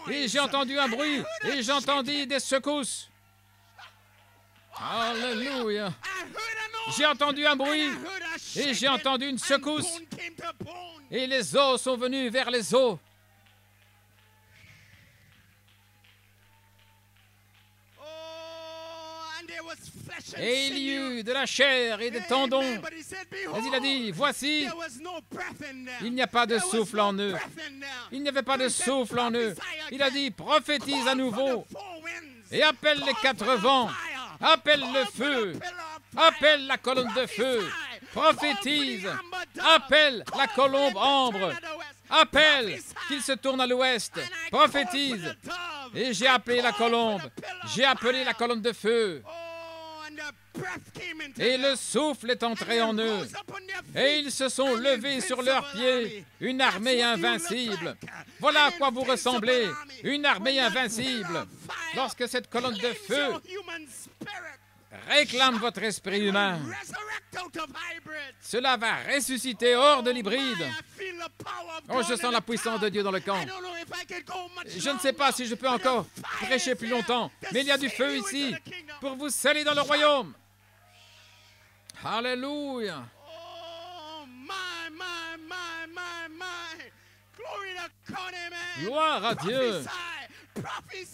Et j'ai entendu un bruit et j'entendis des secousses. Alléluia. J'ai entendu un bruit et j'ai entendu une secousse. Et les os sont venus vers les os. Et il y eut de la chair et des tendons. Mais il a dit, voici, il n'y a pas de souffle en eux. Il n'y avait pas de souffle en eux. Il a dit, prophétise à nouveau et appelle les 4 vents. Appelle le feu, appelle la colonne de feu, prophétise, appelle la colombe ambre, appelle qu'il se tourne à l'ouest, prophétise. Et j'ai appelé la colombe, j'ai appelé la colonne de feu. Et le souffle est entré en eux. Et ils se sont levés sur leurs pieds, une armée invincible. Voilà à quoi vous ressemblez, une armée invincible. Lorsque cette colonne de feu réclame votre esprit humain, cela va ressusciter hors de l'hybride. Oh, je sens la puissance de Dieu dans le camp. Je ne sais pas si je peux encore prêcher plus longtemps, mais il y a du feu ici pour vous sceller dans le royaume. Alléluia. Gloire à Dieu.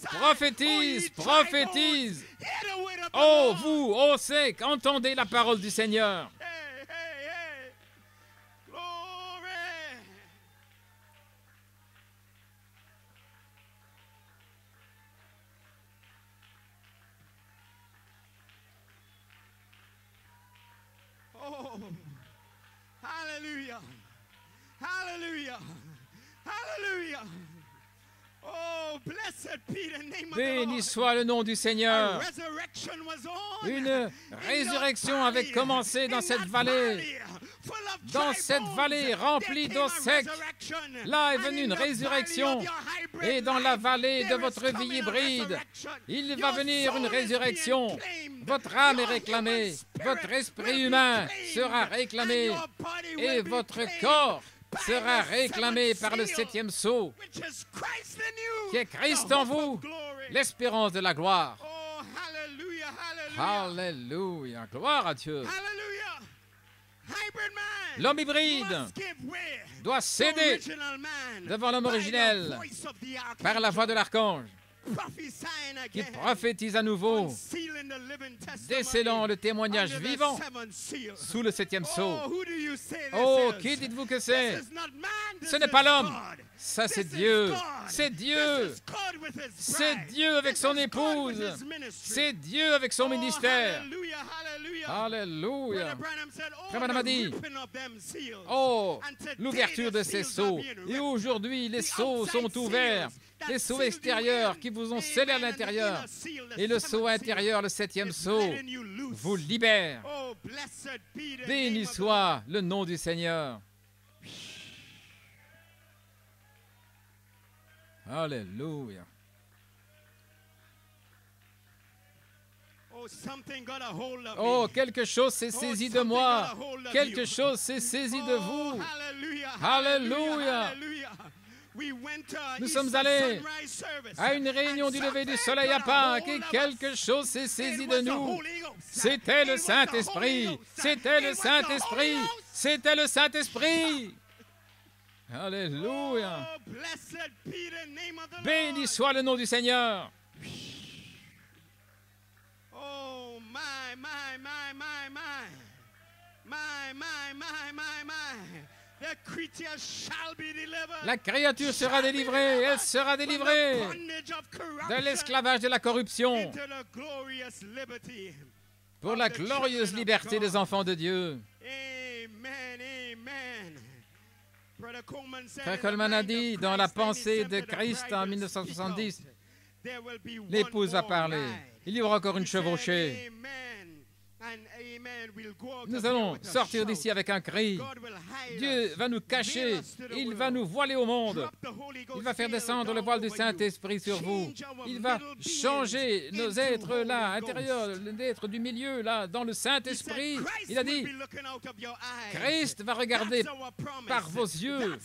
Prophétise, prophétise. Oh, vous, ô secs, entendez la parole du Seigneur. Oh, hallelujah. Hallelujah. Hallelujah. Oh, Béni soit le nom du Seigneur. Une résurrection avait commencé dans cette vallée. Dans cette vallée remplie d'eau sec, là est venue une résurrection. Et dans la vallée de votre vie hybride, il va venir une résurrection. Votre âme est réclamée, votre esprit humain sera réclamé et votre corps sera réclamé par le 7e sceau, qui est Christ en vous, l'espérance de la gloire. Alléluia, gloire à Dieu. L'homme hybride doit céder devant l'homme originel par la voix de l'archange qui prophétise à nouveau, décelant le témoignage vivant sous le 7e sceau. Oh, qui dites-vous que c'est? Ce n'est pas l'homme, ça c'est Dieu. C'est Dieu. C'est Dieu avec son épouse. C'est Dieu avec son ministère. Alléluia. Frère Branham a dit, oh, l'ouverture de ces sceaux. Et aujourd'hui, les sceaux sont ouverts. Les sceaux extérieurs qui vous ont scellé à l'intérieur. Et le sceau intérieur, le 7e sceau, vous libère. Béni soit le nom du Seigneur. Alléluia. Oh, quelque chose s'est saisi de moi. Quelque chose s'est saisi de vous. Alléluia. Nous sommes allés à une réunion du lever du soleil à Pâques et quelque chose s'est saisi de nous. C'était le Saint-Esprit. C'était le Saint-Esprit. C'était le Saint-Esprit. Alléluia. Béni soit le nom du Seigneur. Oh, my, my, my, my, my. My, my, my, my, my. The creature shall be delivered. La créature sera délivrée. Elle sera délivrée de l'esclavage de la corruption pour la glorieuse liberté des enfants de Dieu. Amen, amen. Frère Coleman a dit dans La pensée de Christ en 1970, l'épouse va parler. Il y aura encore une chevauchée. Nous allons sortir d'ici avec un cri. Dieu va nous cacher. Il va nous voiler au monde. Il va faire descendre le voile du Saint-Esprit sur vous. Il va changer nos êtres là, intérieurs, les êtres du milieu là, dans le Saint-Esprit. Il a dit, Christ va regarder par vos yeux.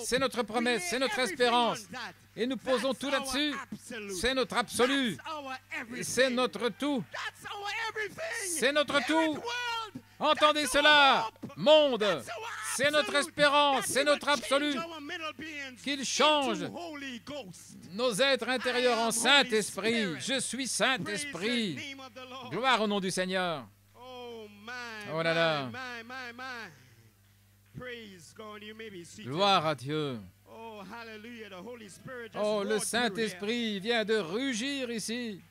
C'est notre promesse, c'est notre espérance. Et nous posons tout là-dessus. C'est notre absolu. C'est notre tout. C'est notre tout. Entendez cela, monde. C'est notre espérance, c'est notre absolu. Qu'il change nos êtres intérieurs en Saint-Esprit. Je suis Saint-Esprit. Gloire au nom du Seigneur. Oh là là. Gloire à Dieu. Oh, le Saint-Esprit vient de rugir ici.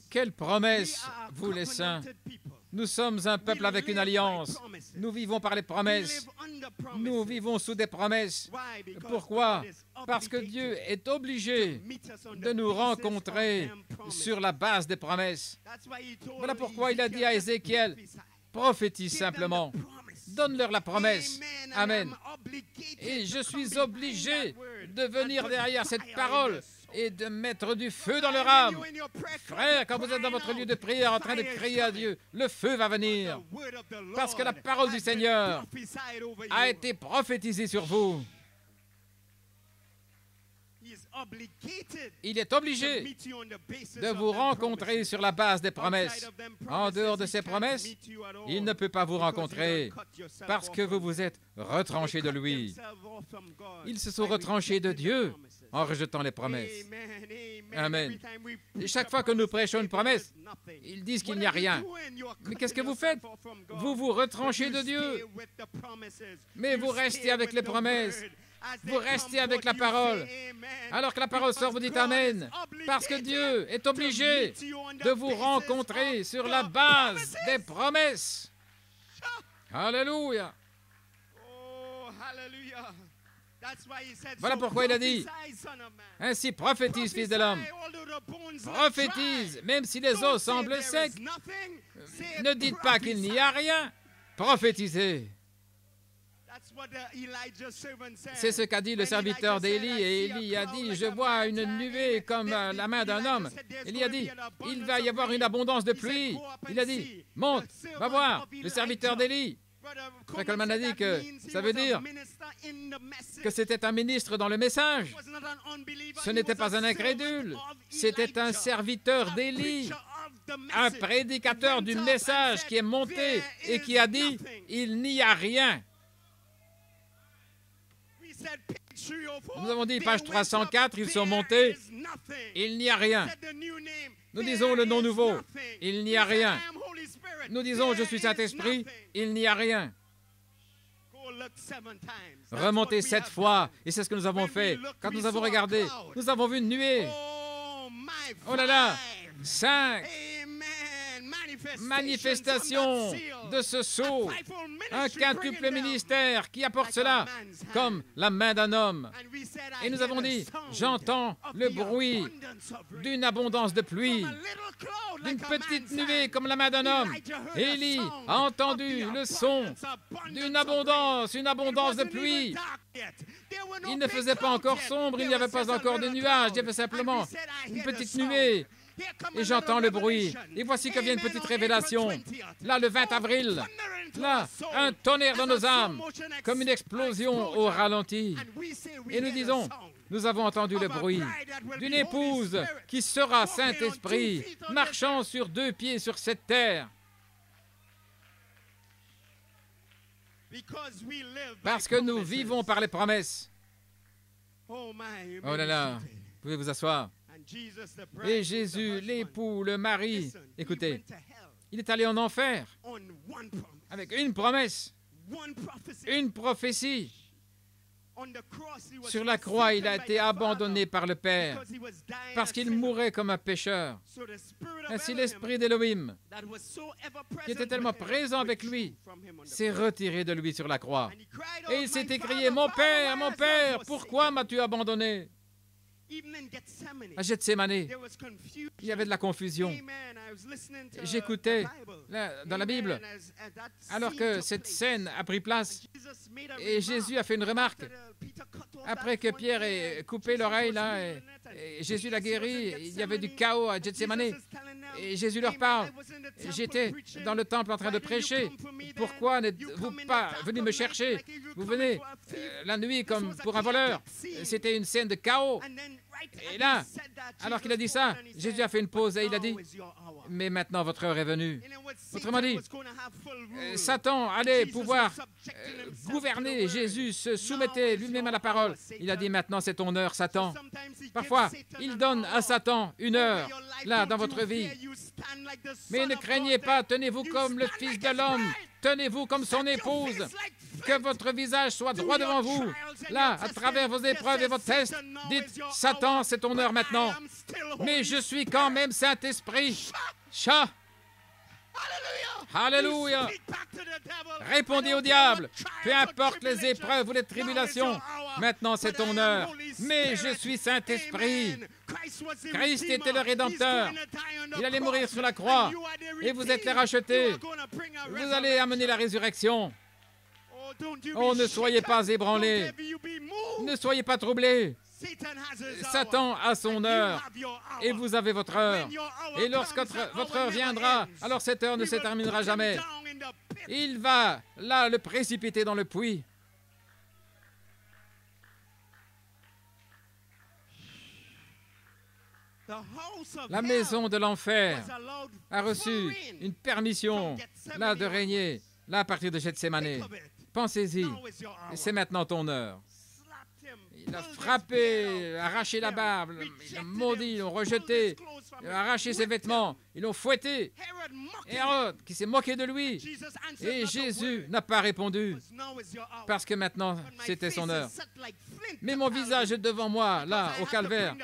Quelle promesse, vous les saints. Nous sommes un peuple avec une alliance. Nous vivons par les promesses. Nous vivons sous des promesses. Pourquoi? Parce que Dieu est obligé de nous rencontrer sur la base des promesses. Voilà pourquoi il a dit à Ézéchiel, prophétise simplement. Donne-leur la promesse. Amen. Et je suis obligé de venir derrière cette parole et de mettre du feu dans leur âme. Frère, quand vous êtes dans votre lieu de prière en train de crier à Dieu, le feu va venir. Parce que la parole du Seigneur a été prophétisée sur vous. Il est obligé de vous rencontrer sur la base des promesses. En dehors de ces promesses, il ne peut pas vous rencontrer parce que vous vous êtes retranchés de lui. Ils se sont retranchés de Dieu en rejetant les promesses. Amen. Et chaque fois que nous prêchons une promesse, ils disent qu'il n'y a rien. Mais qu'est-ce que vous faites? Vous vous retranchez de Dieu. Mais vous restez avec les promesses. Vous restez avec la parole. Alors que la parole sort, vous dites Amen. Parce que Dieu est obligé de vous rencontrer sur la base des promesses. Alléluia. Oh, hallelujah. That's why he said, Voilà so pourquoi il a dit, prophesy, son of man. ainsi prophétise, fils de l'homme. Prophesy, although the bones look Prophétise, dry. même si les Don't os say semblent there secs. is nothing. Say Ne dites pas qu'il n'y a rien. Prophétisez. That's what the Elijah servant said. C'est ce qu'a dit le When serviteur Elijah said, d'Élie, I et see a Élie a cloud dit, like je a vois man's une hand. nuée comme Then la main d'un Elijah homme. said, there's Élie a going to dit, be an abundance il va y of avoir rain. une abondance de He said, pluie. go up and Il a dit, see. monte, The servant va voir, of le serviteur d'Élie. Brother Frère Coleman Coleman a said dit that que means he ça was veut a dire minister in the message. que c'était un ministre dans le message. He was not an unbeliever. Ce He n'était was a pas un incrédule, servant of c'était un Elijah, serviteur a d'Élie, preacher of the un message. prédicateur Went du up and message said, qui est monté "There et qui is a dit, nothing." il n'y a rien. We said, page 304, Nous avons dit, they page went 304, up, ils sont "There montés, is nothing." il n'y a rien. Said the new name, Nous "There disons le nom is nouveau, nothing." il n'y We a said, rien. "I am Holy Spirit." Nous disons, je There suis is Saint-Esprit, nothing. il n'y a rien. Go look 7 times. That's Remontez what we 7 have fois, done. et c'est ce que nous avons When we fait. looked, Quand we nous avons saw a regardé, cloud. nous avons vu une nuée. Oh, my Oh là là, 5. 5 Amen. manifestations de ce sceau, un quintuple ministère qui apporte cela comme la main d'un homme. Et nous avons dit, j'entends le bruit d'une abondance de pluie, d'une petite nuée comme la main d'un homme. Élie a entendu le son d'une abondance, une abondance de pluie. Il ne faisait pas encore sombre, il n'y avait pas encore de nuages, il y avait simplement une petite nuée. Et j'entends le bruit. Et voici que vient une petite révélation. Là, le 20 avril, là, un tonnerre dans nos âmes, comme une explosion au ralenti. Et nous disons, nous avons entendu le bruit d'une épouse qui sera Saint-Esprit, marchant sur 2 pieds sur cette terre. Parce que nous vivons par les promesses. Oh là là, vous pouvez vous asseoir. Et Jésus, l'époux, le mari, écoutez, il est allé en enfer avec une promesse, une prophétie. Sur la croix, il a été abandonné par le Père parce qu'il mourait comme un pécheur. Ainsi, l'esprit d'Élohim, qui était tellement présent avec lui, s'est retiré de lui sur la croix. Et il s'est écrié, « Mon Père, pourquoi m'as-tu abandonné ?» À Gethsémane, il y avait de la confusion. J'écoutais dans la Bible, alors que cette scène a pris place, et Jésus a fait une remarque. Après que Pierre ait coupé l'oreille, là, et Jésus l'a guéri, il y avait du chaos à Gethsémane, et Jésus leur parle. J'étais dans le temple en train de prêcher. Pourquoi n'êtes-vous pas venu me chercher? Vous venez la nuit comme pour un voleur. C'était une scène de chaos. Et là, alors qu'il a dit ça, Jésus a fait une pause et il a dit, « Mais maintenant votre heure est venue. » Autrement dit, Satan allait pouvoir gouverner. Jésus se soumettait lui-même à la parole. Il a dit, « Maintenant c'est ton heure, Satan. » Parfois, il donne à Satan une heure, là, dans votre vie. Mais ne craignez pas, tenez-vous comme le Fils de l'homme. Tenez-vous comme son épouse. Que votre visage soit droit devant vous. Là, à travers vos épreuves et vos tests, dites, « Satan, c'est ton heure maintenant. Mais je suis quand même Saint-Esprit. » Chat. Alléluia. Répondez au diable. Peu importe les épreuves ou les tribulations. Maintenant, c'est ton heure. Mais je suis Saint-Esprit. Christ était le Rédempteur. Il allait mourir sur la croix. Et vous êtes les rachetés. Vous allez amener la résurrection. Oh, ne soyez pas ébranlés. Ne soyez pas troublés. Satan a son heure et vous avez votre heure. Et lorsque votre heure viendra, alors cette heure ne se terminera jamais. Il va, là, le précipiter dans le puits. La maison de l'enfer a reçu une permission, là, de régner, là, à partir de Gethsémane. Pensez-y, c'est maintenant ton heure. Il a frappé, arraché la barbe, ils l'ont maudit, ils l'ont rejeté, ils ont arraché ses vêtements, ils l'ont fouetté. Hérode, qui s'est moqué de lui. Et Jésus n'a pas répondu, parce que maintenant, c'était son heure. Mais mon visage est devant moi, là, au calvaire,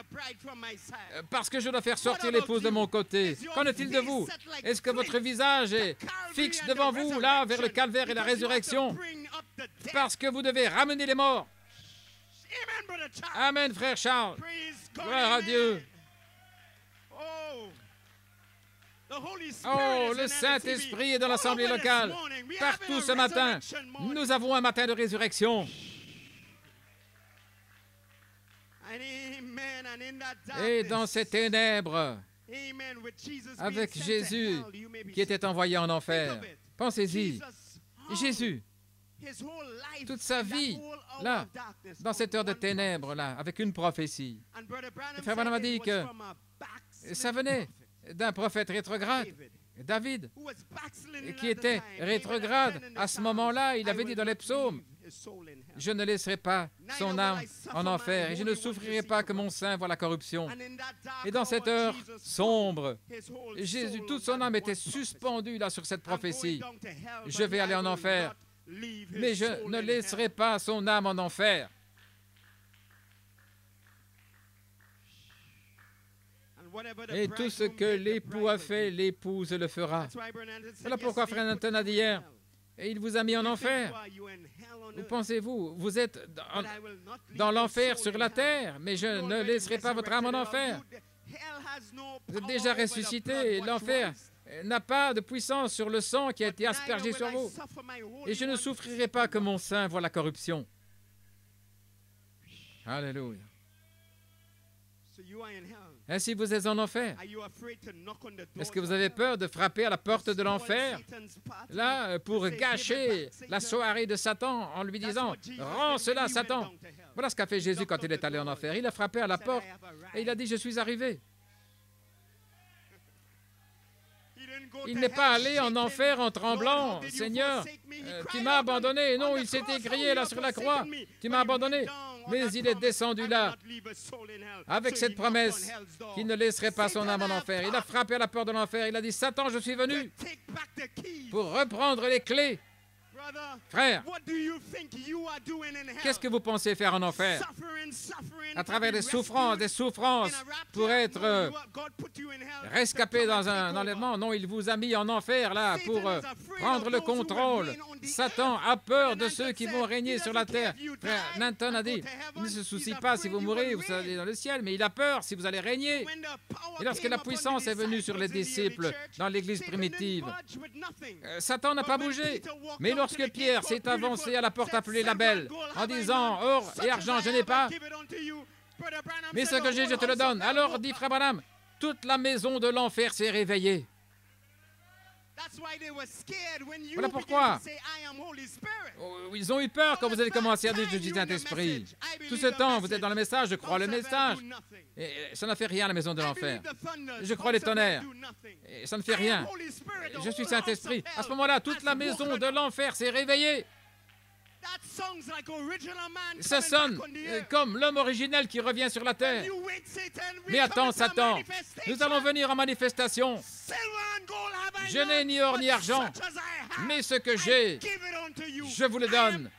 parce que je dois faire sortir l'épouse de mon côté. Qu'en est-il de vous? Est-ce que votre visage est fixe devant vous, là, vers le calvaire et la résurrection, parce que vous devez ramener les morts? Amen, frère Charles. Gloire à Dieu. Oh, le Saint-Esprit est dans l'assemblée locale. Partout ce matin, nous avons un matin de résurrection. Et dans ces ténèbres, avec Jésus qui était envoyé en enfer, pensez-y, Jésus, toute sa vie, là, dans cette heure de ténèbres, là, avec une prophétie. Le frère Branham a dit que ça venait d'un prophète rétrograde, David, qui était rétrograde. À ce moment-là, il avait dit dans les psaumes, « Je ne laisserai pas son âme en enfer et je ne souffrirai pas que mon sein voie la corruption. » Et dans cette heure sombre, Jésus, toute son âme était suspendue là sur cette prophétie. « Je vais aller en enfer, mais je ne laisserai pas son âme en enfer. » Et tout ce que l'époux a fait, l'épouse le fera. Voilà pourquoi Frère Nanton a dit hier, et il vous a mis en enfer. Où pensez-vous? Vous êtes dans l'enfer sur la terre, mais je ne laisserai pas votre âme en enfer. Vous êtes déjà ressuscité, l'enfer n'a pas de puissance sur le sang qui a été aspergé sur vous. Et je ne souffrirai pas que mon sein voie la corruption. Alléluia. Ainsi, vous êtes en enfer. Est-ce que vous avez peur de frapper à la porte de l'enfer, là, pour gâcher la soirée de Satan en lui disant « Rends cela, Satan !» Voilà ce qu'a fait Jésus quand il est allé en enfer. Il a frappé à la porte et il a dit « Je suis arrivé ». Il n'est pas allé en enfer en tremblant. « Seigneur, tu m'as abandonné. » Non, il s'est écrié là sur la croix. « Tu m'as abandonné. » Mais il est descendu là avec cette promesse qu'il ne laisserait pas son âme en enfer. Il a frappé à la porte de l'enfer. Il a dit « Satan, je suis venu pour reprendre les clés. » Frère, qu'est-ce que vous pensez faire en enfer? À travers des souffrances pour être rescapé dans un enlèvement? Non, il vous a mis en enfer là pour prendre le contrôle. Satan a peur de ceux qui vont régner sur la terre. Frère Nanton a dit, il ne se soucie pas si vous mourrez, vous allez dans le ciel, mais il a peur si vous allez régner. Et lorsque la puissance est venue sur les disciples dans l'église primitive, Satan n'a pas bougé. Mais lorsque Pierre s'est avancé à la porte appelée la Belle en disant « Or et argent, je n'ai pas, mais ce que j'ai, je te le donne. » Alors, dit Frère Branham, toute la maison de l'enfer s'est réveillée. Voilà pourquoi ils ont eu peur quand vous avez commencé à dire « Je suis Saint-Esprit ». Tout ce temps, vous êtes dans le message, je crois le message. Et ça ne fait rien, la maison de l'enfer. Je crois les tonnerres. Et ça ne fait rien. Je suis Saint-Esprit. À ce moment-là, toute la maison de l'enfer s'est réveillée. Ça sonne comme l'homme originel qui revient sur la terre. Mais attends, Satan, nous allons venir en manifestation. Je n'ai ni or ni argent, mais ce que j'ai, je vous le donne.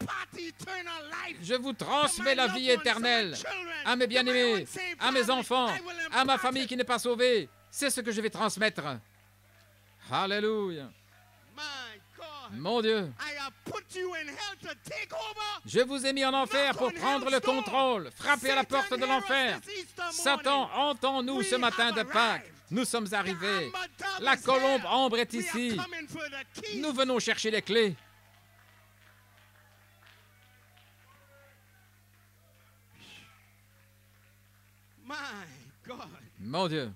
Je vous transmets la vie éternelle à mes bien-aimés, à mes enfants, à ma famille qui n'est pas sauvée. C'est ce que je vais transmettre. Alléluia. Mon Dieu, je vous ai mis en enfer pour prendre le contrôle, frapper à la porte de l'enfer. Satan, entends-nous ce matin de Pâques. Nous sommes arrivés. La colombe ambre est ici. Nous venons chercher les clés. Mon Dieu.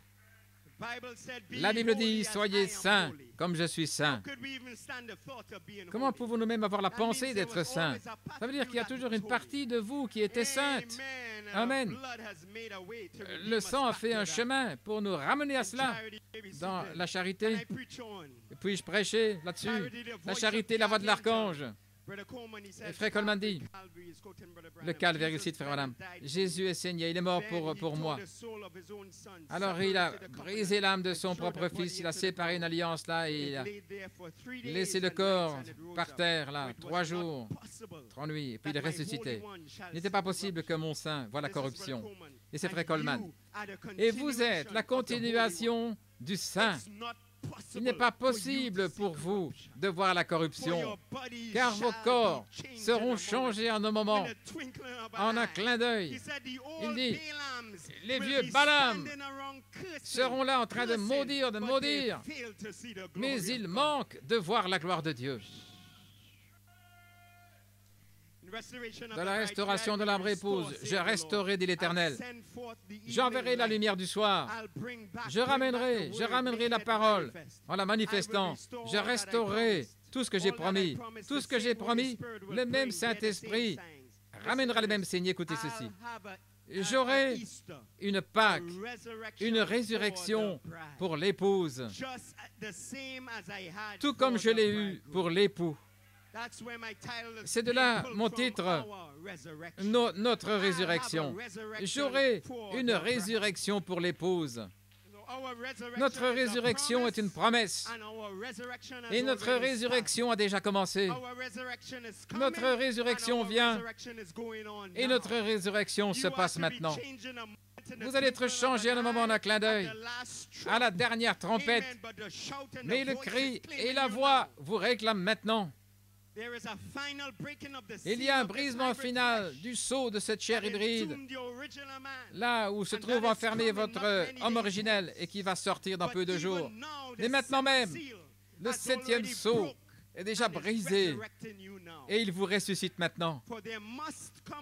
La Bible dit, soyez saints comme je suis saint. Comment pouvons-nous même avoir la pensée d'être saints? Ça veut dire qu'il y a toujours une partie de vous qui était sainte. Amen. Le sang a fait un chemin pour nous ramener à cela dans la charité. Puis-je prêcher là-dessus? La charité, la voix de l'archange. Et Frère Coleman dit, le calvaire ici de Frère Branham, Jésus est saigné, il est mort pour moi. Alors il a brisé l'âme de son propre fils, il a séparé une alliance là, et il a laissé le corps par terre là, 3 jours, 3 nuits, et puis il est ressuscité. Il n'était pas possible que mon sein voie la corruption. Et c'est Frère Coleman. Et vous êtes la continuation du sein. Il n'est pas possible pour vous de voir la corruption, car vos corps seront changés en un moment, en un clin d'œil. Il dit, les vieux Balaam seront là en train de maudire, mais ils manquent de voir la gloire de Dieu. Dans la restauration de l'arbre épouse, je restaurerai, dit l'Éternel. J'enverrai la lumière du soir. Je ramènerai la parole en la manifestant. Je restaurerai tout ce que j'ai promis. Tout ce que j'ai promis, le même Saint-Esprit ramènera les mêmes signes. Écoutez ceci. J'aurai une Pâque, une résurrection pour l'épouse, tout comme je l'ai eu pour l'époux. C'est de là mon titre, notre résurrection. J'aurai une résurrection pour l'épouse. Notre résurrection est une promesse. Et notre résurrection a déjà commencé. Notre résurrection vient et notre résurrection se passe maintenant. Vous allez être changé à un moment, en un clin d'œil, à la dernière trompette. Mais le cri et la voix vous réclament maintenant. Il y a un brisement final du sceau de cette chair hybride, là où se trouve enfermé votre homme originel et qui va sortir dans peu de jours. Mais maintenant même, le 7e sceau est déjà brisé et il vous ressuscite maintenant.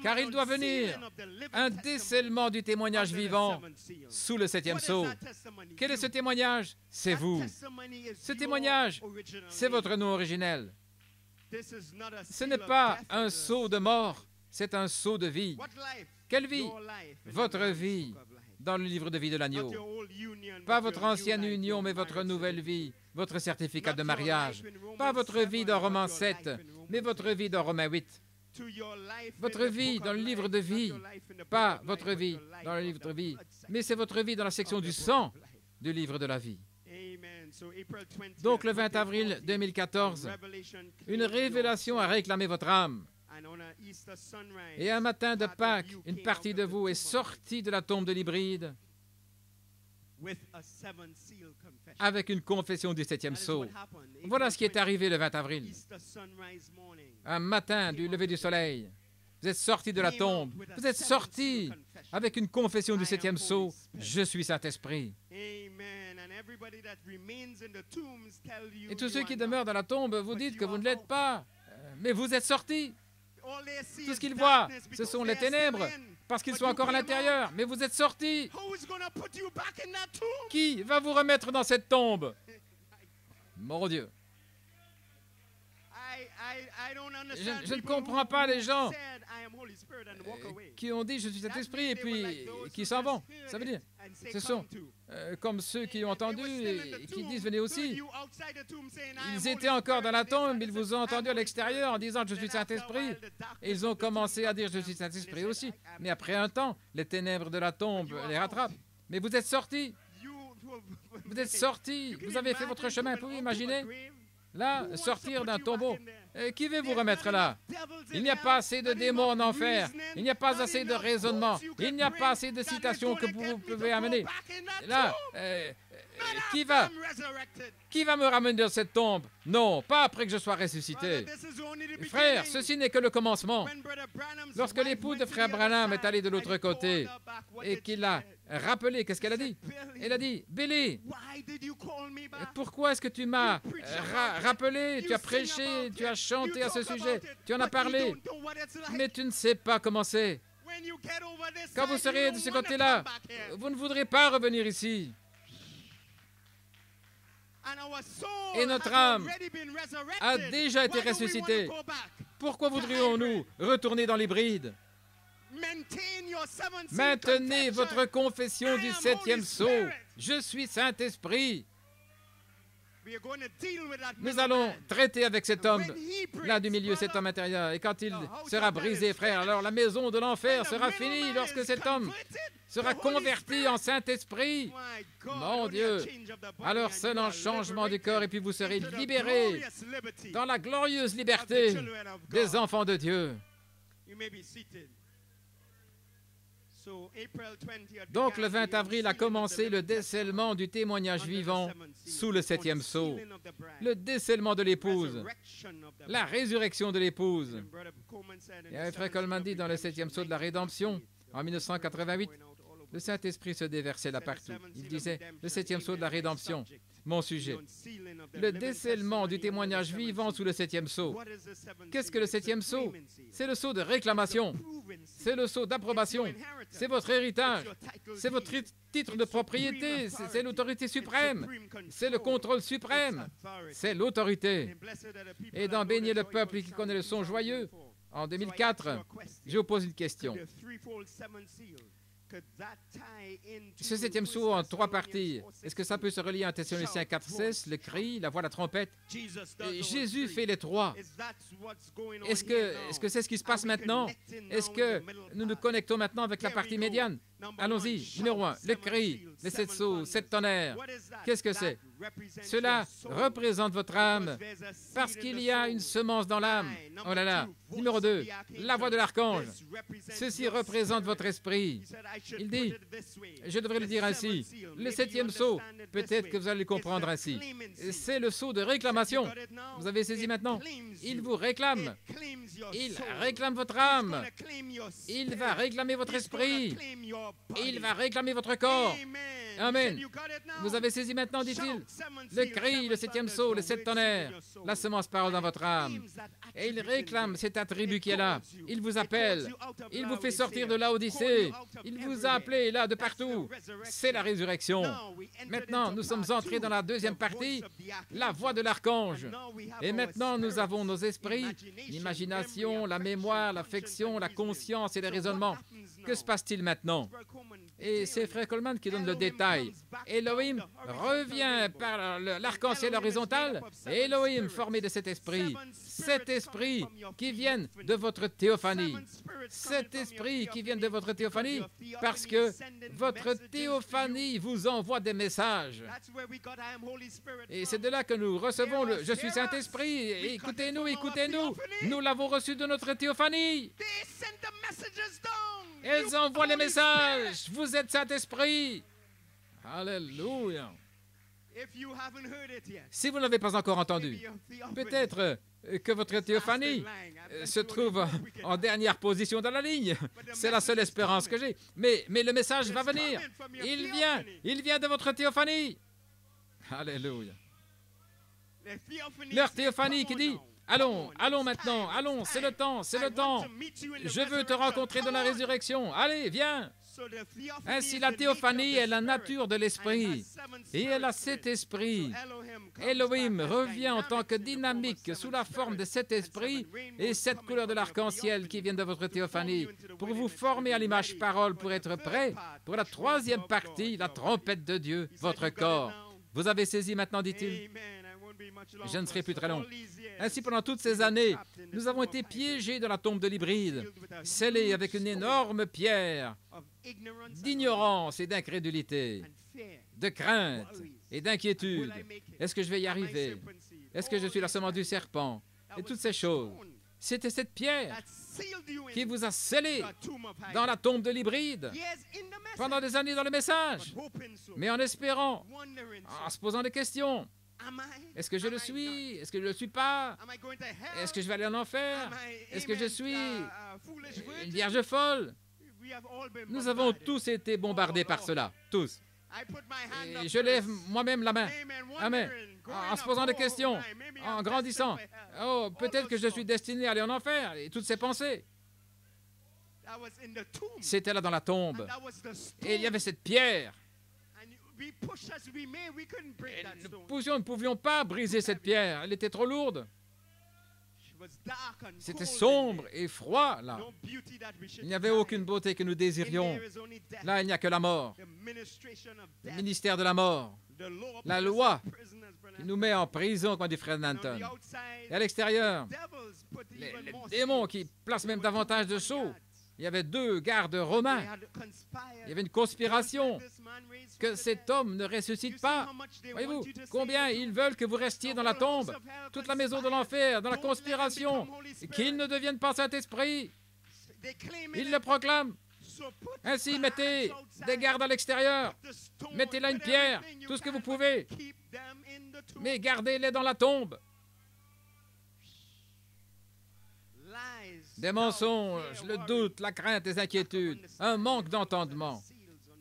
Car il doit venir un décèlement du témoignage vivant sous le 7e sceau. Quel est ce témoignage? C'est vous. Ce témoignage, c'est votre nom originel. Ce n'est pas un sceau de mort, c'est un sceau de vie. Quelle vie? Votre vie dans le livre de vie de l'agneau. Pas votre ancienne union, mais votre nouvelle vie, votre certificat de mariage. Pas votre vie dans Romains 7, mais votre vie dans Romains 8. Votre vie dans le livre de vie, pas votre vie dans le livre de vie, mais c'est votre vie dans la section du sang du livre de la vie. Donc, le 20 avril 2014, une révélation a réclamé votre âme. Et un matin de Pâques, une partie de vous est sortie de la tombe de l'hybride avec une confession du 7e sceau. Voilà ce qui est arrivé le 20 avril. Un matin du lever du soleil, vous êtes sortis de la tombe. Vous êtes sortis avec une confession du 7e sceau. Je suis Saint-Esprit. Et tous ceux qui demeurent dans la tombe vous dites que vous ne l'êtes pas. Mais vous êtes sortis. Tout ce qu'ils voient, ce sont les ténèbres, parce qu'ils sont encore à l'intérieur. Mais vous êtes sortis. Qui va vous remettre dans cette tombe? Mon Dieu. Je ne comprends pas les gens qui ont dit « je suis Saint-Esprit » et puis qui s'en vont. Ça veut dire, ce sont comme ceux qui ont entendu et qui disent « venez aussi ». Ils étaient encore dans la tombe, ils vous ont entendu à l'extérieur en disant « je suis Saint-Esprit ». Et ils ont commencé à dire « je suis Saint-Esprit aussi ». Mais après un temps, les ténèbres de la tombe les rattrapent. Mais vous êtes sortis. Vous êtes sortis. Vous avez fait votre chemin. Vous pouvez imaginer? Là, sortir d'un tombeau. Qui veut vous remettre là? Il n'y a pas assez de démons en enfer. Il n'y a pas assez de raisonnement. Il n'y a pas assez de citations que vous pouvez amener. Là, qui va me ramener dans cette tombe? Non, pas après que je sois ressuscité. Frère, ceci n'est que le commencement. Lorsque l'époux de Frère Branham est allé de l'autre côté et qu'il a rappelé, qu'est-ce qu'elle a dit? Elle a dit, Billy, pourquoi est-ce que tu m'as rappelé? Tu as prêché, tu as chanté à ce sujet, tu en as parlé, mais tu ne sais pas comment c'est. Quand vous serez de ce côté-là, vous ne voudrez pas revenir ici. Et notre âme a déjà été ressuscitée. Pourquoi voudrions-nous retourner dans l'hybride? Maintenez votre confession du 7e sceau. Je suis Saint-Esprit. Nous allons traiter avec cet homme, là du milieu, cet homme intérieur. Et quand il sera brisé, frère, alors la maison de l'enfer sera finie lorsque cet homme sera converti en Saint-Esprit. Mon Dieu! Alors seul un changement du corps et puis vous serez libérés dans la glorieuse liberté des enfants de Dieu. Donc le 20 avril a commencé le décèlement du témoignage vivant sous le 7e sceau, le décèlement de l'épouse, la résurrection de l'épouse. Et frère Coleman dit dans le 7e sceau de la rédemption, en 1988, le Saint-Esprit se déversait là partout. Il disait, le 7e sceau de la rédemption, mon sujet. Le décèlement du témoignage vivant sous le 7e sceau. Qu'est-ce que le 7e sceau? C'est le sceau de réclamation. C'est le sceau d'approbation. C'est votre héritage. C'est votre titre de propriété. C'est l'autorité suprême. C'est le contrôle suprême. C'est l'autorité. Et d'en bénir le peuple qui connaît le son joyeux. En 2004, je vous pose une question. Ce 7e sceau en 3 parties, est-ce que ça peut se relier à Thessaloniciens 4:16, le cri, la voix, la trompette? Et Jésus fait les 3. Est-ce que c'est ce qui se passe maintenant? Est-ce que nous nous connectons maintenant avec la partie médiane? Allons-y. Numéro 1, le cri, les 7 sceaux, 7 tonnerres. Qu'est-ce que c'est? Cela représente votre âme, parce qu'il y a une semence dans l'âme. Oh là là. Numéro 2, la voix de l'archange. Ceci représente votre esprit. Il dit, je devrais le dire ainsi, le 7e sceau, peut-être que vous allez le comprendre ainsi. C'est le sceau de réclamation. Vous avez saisi maintenant? Il vous réclame. Il réclame votre âme. Il va réclamer votre esprit. Il va réclamer votre corps. Amen. Vous avez saisi maintenant, dit-il? Le cri, le 7e sceau, les 7 tonnerres, la semence parole dans votre âme. Et il réclame cet attribut qui est là. Il vous appelle. Il vous fait sortir de l'Odyssée. Il vous a appelé là de partout. C'est la résurrection. Maintenant, nous sommes entrés dans la 2e partie, la voix de l'archange. Et maintenant, nous avons nos esprits, l'imagination, la mémoire, l'affection, la conscience et les raisonnements. Que se passe-t-il maintenant? Et c'est frère Coleman qui donne le détail. Elohim revient par l'arc-en-ciel horizontal. Et Elohim formé de cet esprit. Cet esprit qui vient de votre théophanie. Cet esprit qui vient de votre théophanie parce que votre théophanie vous envoie des messages. Et c'est de là que nous recevons le « Je suis Saint-Esprit ». Écoutez-nous, écoutez-nous. Nous l'avons reçu de notre théophanie. Elles envoient les messages. Vous êtes Saint-Esprit. Alléluia. Si vous ne l'avez pas encore entendu, peut-être que votre théophanie se trouve en dernière position dans la ligne. C'est la seule espérance que j'ai. Mais le message va venir. Il vient de votre théophanie. Alléluia. Leur théophanie qui dit, allons, allons maintenant, allons, c'est le temps, c'est le temps. Je veux te rencontrer dans la résurrection. Allez, viens. Ainsi, la théophanie est la nature de l'esprit. Et elle a cet esprit. Elohim revient en tant que dynamique sous la forme de cet esprit et cette couleur de l'arc-en-ciel qui vient de votre théophanie pour vous former à l'image parole pour être prêt pour la 3e partie, la trompette de Dieu, votre corps. Vous avez saisi maintenant, dit-il? Je ne serai plus très long. Ainsi, pendant toutes ces années, nous avons été piégés dans la tombe de l'hybride, scellés avec une énorme pierre d'ignorance et d'incrédulité, de crainte et d'inquiétude. Est-ce que je vais y arriver? Est-ce que je suis la semence du serpent? Et toutes ces choses. C'était cette pierre qui vous a scellé dans la tombe de l'hybride pendant des années dans le message, mais en espérant, en se posant des questions. Est-ce que je le suis? Est-ce que je ne le suis pas? Est-ce que je vais aller en enfer? Est-ce que je suis une vierge folle? Nous avons tous été bombardés par cela, tous. Et je lève moi-même la main. Amen. En se posant des questions, en grandissant. Oh, peut-être que je suis destiné à aller en enfer. Et toutes ces pensées. C'était là dans la tombe. Et il y avait cette pierre. Nous ne pouvions pas briser cette pierre. Elle était trop lourde. C'était sombre et froid, là. Il n'y avait aucune beauté que nous désirions. Là, il n'y a que la mort. Le ministère de la mort. La loi qui nous met en prison, comme dit Fred Nanton. Et à l'extérieur, les démons qui placent même davantage de sceaux. Il y avait 2 gardes romains. Il y avait une conspiration que cet homme ne ressuscite pas. Voyez-vous, combien ils veulent que vous restiez dans la tombe, toute la maison de l'enfer, dans la conspiration, qu'il ne devienne pas Saint-Esprit. Ils le proclament. Ainsi, mettez des gardes à l'extérieur, mettez là une pierre, tout ce que vous pouvez, mais gardez-les dans la tombe. Des mensonges, le doute, la crainte, les inquiétudes, un manque d'entendement.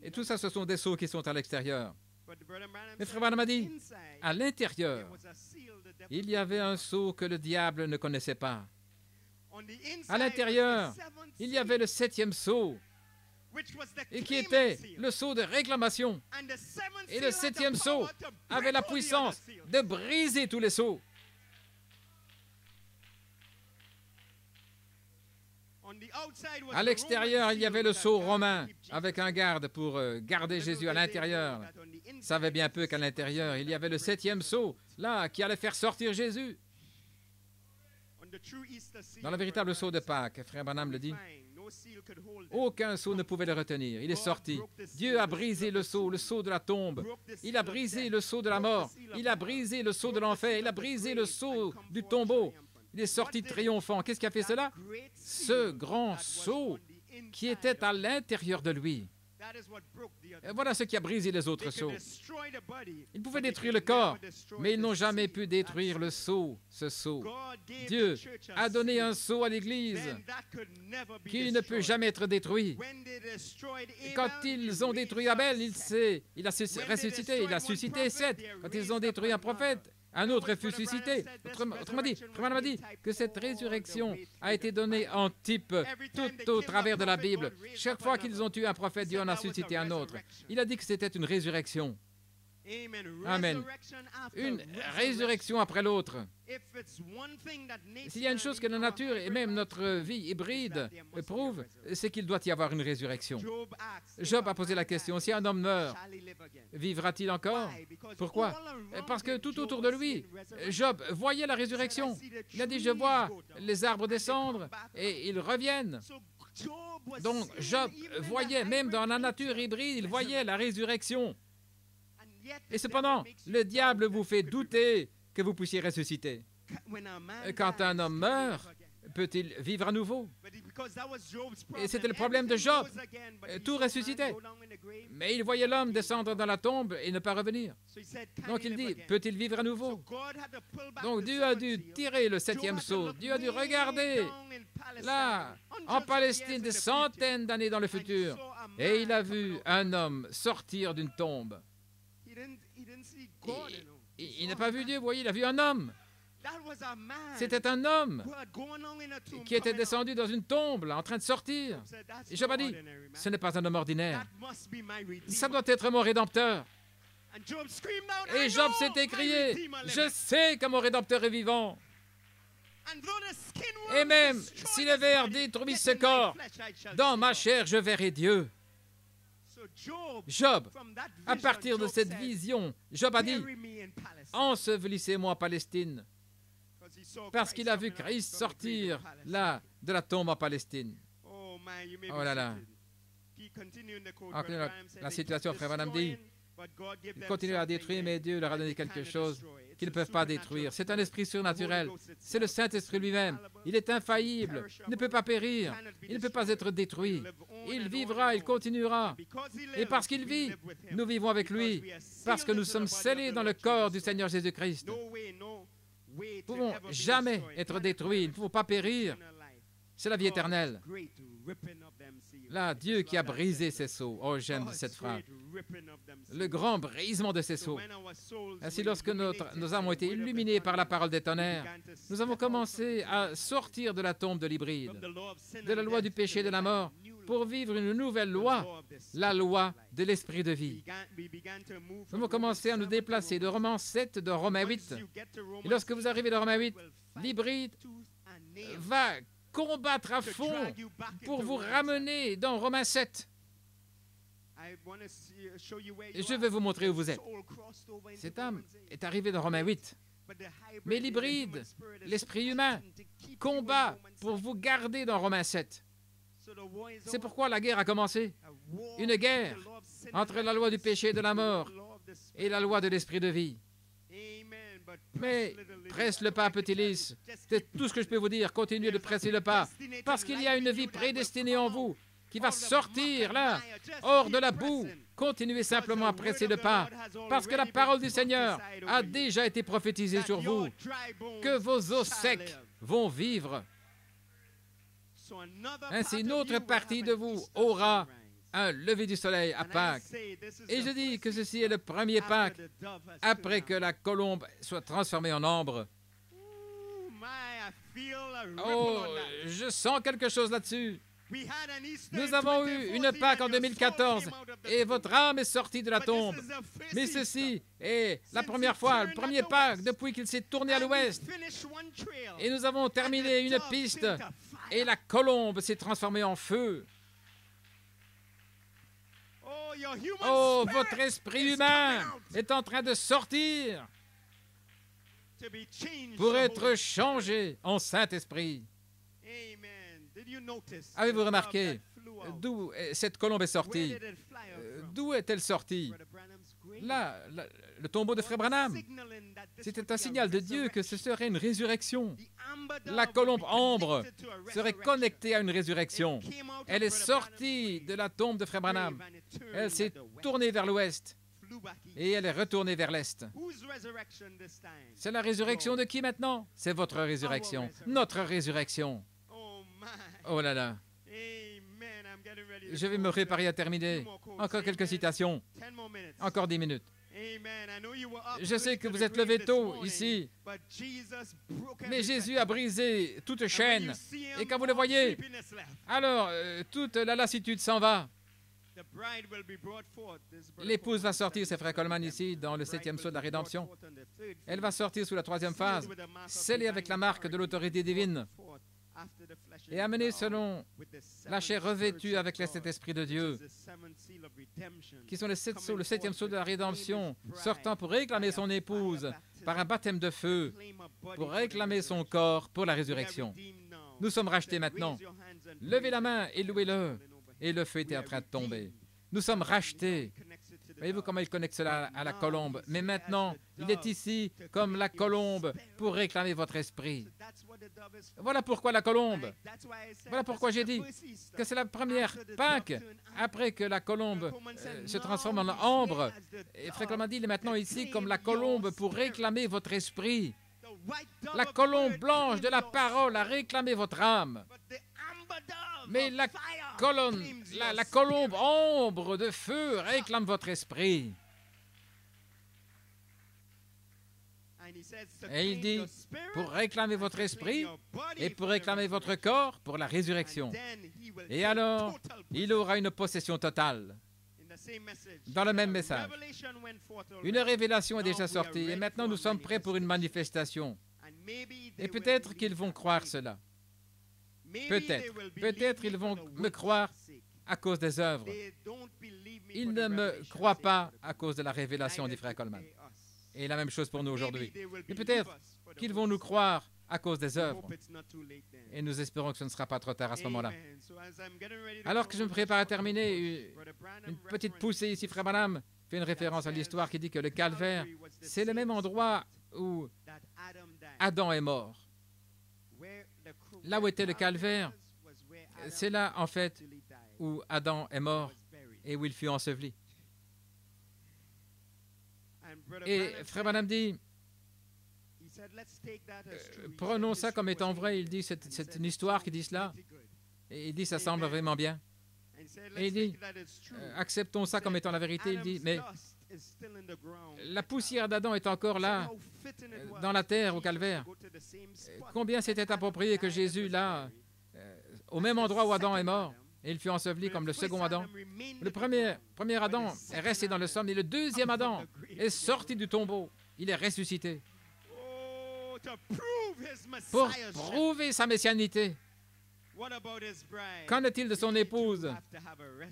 Et tout ça, ce sont des sceaux qui sont à l'extérieur. Mais Frère Branham a dit, à l'intérieur, il y avait un sceau que le diable ne connaissait pas. À l'intérieur, il y avait le 7e sceau, et qui était le sceau de réclamation. Et le 7e sceau avait la puissance de briser tous les sceaux. À l'extérieur, il y avait le sceau romain, avec un garde pour garder Jésus à l'intérieur. Il savait bien peu qu'à l'intérieur, il y avait le 7e sceau, là, qui allait faire sortir Jésus. Dans le véritable sceau de Pâques, Frère Branham le dit, aucun sceau ne pouvait le retenir. Il est sorti. Dieu a brisé le sceau de la tombe. Il a brisé le sceau de la mort. Il a brisé le sceau de l'enfer. Il a brisé le sceau du tombeau. Il est sorti triomphant. Qu'est-ce qui a fait cela? Ce grand sceau qui était à l'intérieur de lui. Et voilà ce qui a brisé les autres sceaux. Ils pouvaient détruire le corps, mais ils n'ont jamais pu détruire le sceau, ce sceau. Dieu a donné un sceau à l'Église qui ne peut jamais être détruit. Et quand ils ont détruit Abel, il a ressuscité, il a suscité Seth. Quand ils ont détruit un prophète, un autre fut suscité. Autrement dit, Frère m'a dit que cette résurrection a été donnée en type tout au travers de la Bible. Chaque fois qu'ils ont tué un prophète, Dieu en a suscité un autre. Il a dit que c'était une résurrection. Amen. Une résurrection après l'autre. S'il y a une chose que la nature et même notre vie hybride prouvent, c'est qu'il doit y avoir une résurrection. Job a posé la question, si un homme meurt, vivra-t-il encore? Pourquoi? Parce que tout autour de lui, Job voyait la résurrection. Il a dit, je vois les arbres descendre et ils reviennent. Donc Job voyait, même dans la nature hybride, il voyait la résurrection. Et cependant, le diable vous fait douter que vous puissiez ressusciter. Quand un homme meurt, peut-il vivre à nouveau? Et c'était le problème de Job. Tout ressuscitait. Mais il voyait l'homme descendre dans la tombe et ne pas revenir. Donc il dit, peut-il vivre à nouveau? Donc Dieu a dû tirer le 7e sceau. Dieu a dû regarder là, en Palestine, des centaines d'années dans le futur. Et il a vu un homme sortir d'une tombe. Il n'a pas vu Dieu, vous voyez, il a vu un homme. C'était un homme qui était descendu dans une tombe, là, en train de sortir. Et Job a dit, ce n'est pas un homme ordinaire. Ça doit être mon Rédempteur. Et Job s'est écrié, je sais que mon Rédempteur est vivant. Et même si les vers détruisent ce corps, dans ma chair je verrai Dieu. Job, à partir de cette vision, Job a dit, ensevelissez-moi en Palestine, parce qu'il a vu Christ sortir là, de la tombe en Palestine. Oh là là. La situation, Frère Branham dit, ils continuent à détruire, mais Dieu leur a donné quelque chose qu'ils ne peuvent pas détruire. C'est un esprit surnaturel. C'est le Saint-Esprit lui-même. Il est infaillible. Il ne peut pas périr. Il ne peut pas être détruit. Il vivra, il continuera. Et parce qu'il vit, nous vivons avec lui. Parce que nous sommes scellés dans le corps du Seigneur Jésus-Christ. Nous ne pouvons jamais être détruits. Nous ne pouvons pas périr. C'est la vie éternelle. Là, Dieu qui a brisé ces sceaux. Oh, j'aime cette phrase. Le grand brisement de ces sceaux. Ainsi, lorsque nos âmes ont été illuminées par la parole des tonnerres, nous avons commencé à sortir de la tombe de l'hybride, de la loi du péché et de la mort, pour vivre une nouvelle loi, la loi de l'esprit de vie. Nous avons commencé à nous déplacer de Romains 7, de Romains 8. Et lorsque vous arrivez dans Romains 8, l'hybride va combattre à fond pour vous ramener dans Romains 7. Je vais vous montrer où vous êtes. Cette âme est arrivée dans Romains 8. Mais l'hybride, l'esprit humain, combat pour vous garder dans Romains 7. C'est pourquoi la guerre a commencé. Une guerre entre la loi du péché et de la mort et la loi de l'esprit de vie. Mais presse le pas, petit lys. C'est tout ce que je peux vous dire. Continuez de presser le pas. Parce qu'il y a une vie prédestinée en vous qui va sortir là, hors de la boue. Continuez simplement à presser le pas. Parce que la parole du Seigneur a déjà été prophétisée sur vous. Que vos os secs vont vivre. Ainsi, une autre partie de vous aura un lever du soleil à Pâques. Et je dis que ceci est le premier Pâques après que la colombe soit transformée en ambre. Oh, je sens quelque chose là-dessus. Nous avons eu une Pâques en 2014 et votre âme est sortie de la tombe. Mais ceci est la première fois, le premier Pâques depuis qu'il s'est tourné à l'ouest. Et nous avons terminé une piste et la colombe s'est transformée en feu. Oh, votre esprit humain est en train de sortir pour être changé en Saint-Esprit. Avez-vous remarqué d'où cette colombe est sortie? D'où est-elle sortie? Là, le tombeau de Frère Branham. C'était un signal de Dieu que ce serait une résurrection. La colombe ambre serait connectée à une résurrection. Elle est sortie de la tombe de Frère Branham. Elle s'est tournée vers l'ouest et elle est retournée vers l'est. C'est la résurrection de qui maintenant? C'est votre résurrection, notre résurrection. Oh là là. Je vais me préparer à terminer. Encore quelques citations. Encore 10 minutes. Je sais que vous êtes levé tôt ici, mais Jésus a brisé toute chaîne. Et quand vous le voyez, alors toute la lassitude s'en va. L'épouse va sortir, c'est Frère Coleman ici, dans le 7e saut de la rédemption. Elle va sortir sous la 3e phase, scellée avec la marque de l'autorité divine et amenée selon la chair revêtue avec le Saint-Esprit de Dieu, qui sont les 7 sauts, le 7e saut de la rédemption, sortant pour réclamer son épouse par un baptême de feu, pour réclamer son corps pour la résurrection. Nous sommes rachetés maintenant. Levez la main et louez-le. Et le feu était en train de tomber. Nous sommes rachetés. Voyez-vous comment il connecte cela à la colombe? Mais maintenant, il est ici comme la colombe pour réclamer votre esprit. Voilà pourquoi la colombe. Voilà pourquoi j'ai dit que c'est la première Pâques après que la colombe se transforme en ambre. Et Frère Coleman dit, il est maintenant ici comme la colombe pour réclamer votre esprit. La colombe blanche de la parole a réclamé votre âme. Mais la colombe ombre de feu réclame votre esprit. Et il dit, pour réclamer votre esprit et pour réclamer votre corps pour la résurrection. Et alors, il aura une possession totale. Dans le même message, une révélation est déjà sortie et maintenant nous sommes prêts pour une manifestation. Et peut-être qu'ils vont croire cela. Peut-être ils vont me croire à cause des œuvres. Ils ne me croient pas à cause de la révélation du Frère Coleman. Et la même chose pour nous aujourd'hui. Mais peut-être qu'ils vont nous croire à cause des œuvres. Et nous espérons que ce ne sera pas trop tard à ce moment-là. Alors que je me prépare à terminer, une petite poussée ici, Frère Branham fait une référence à l'histoire qui dit que le calvaire, c'est le même endroit où Adam est mort. Là où était le calvaire, c'est là, en fait, où Adam est mort et où il fut enseveli. Et Frère Branham dit, prenons ça comme étant vrai. Il dit, c'est une histoire qui dit cela. Et il dit, ça semble vraiment bien. Et il dit, acceptons ça comme étant la vérité. Il dit, mais la poussière d'Adam est encore là, dans la terre, au calvaire. Combien c'était approprié que Jésus, là, au même endroit où Adam est mort, et il fut enseveli comme le second Adam. Le premier Adam est resté dans le somme, et le deuxième Adam est sorti du tombeau. Il est ressuscité. Pour prouver sa messianité. Qu'en est-il de son épouse?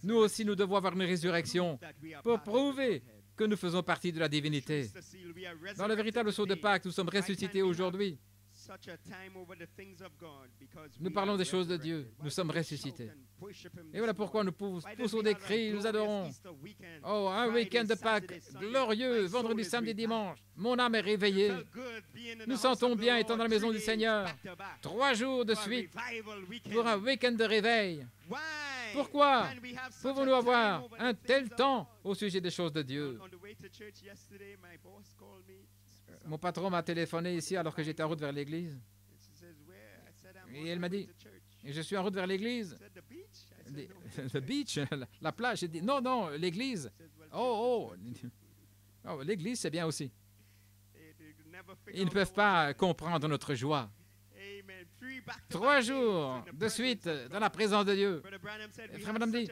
Nous aussi, nous devons avoir une résurrection pour prouver que nous faisons partie de la divinité. Dans le véritable sceau de Pâques, nous sommes ressuscités aujourd'hui. Nous parlons des choses de Dieu. Nous sommes ressuscités. Et voilà pourquoi nous poussons des cris, nous adorons. Oh, un week-end de Pâques glorieux, vendredi, samedi, dimanche. Mon âme est réveillée. Nous sentons bien étant dans la maison du Seigneur. 3 jours de suite pour un week-end de réveil. Pourquoi pouvons-nous avoir un tel temps au sujet des choses de Dieu? Mon patron m'a téléphoné ici alors que j'étais en route vers l'église. Et elle m'a dit, je suis en route vers l'église. Le beach, la plage. J'ai dit, non, non, l'église. Oh, l'église, c'est bien aussi. Ils ne peuvent pas comprendre notre joie. 3 jours de suite dans la présence de Dieu. Et Frère Branham dit,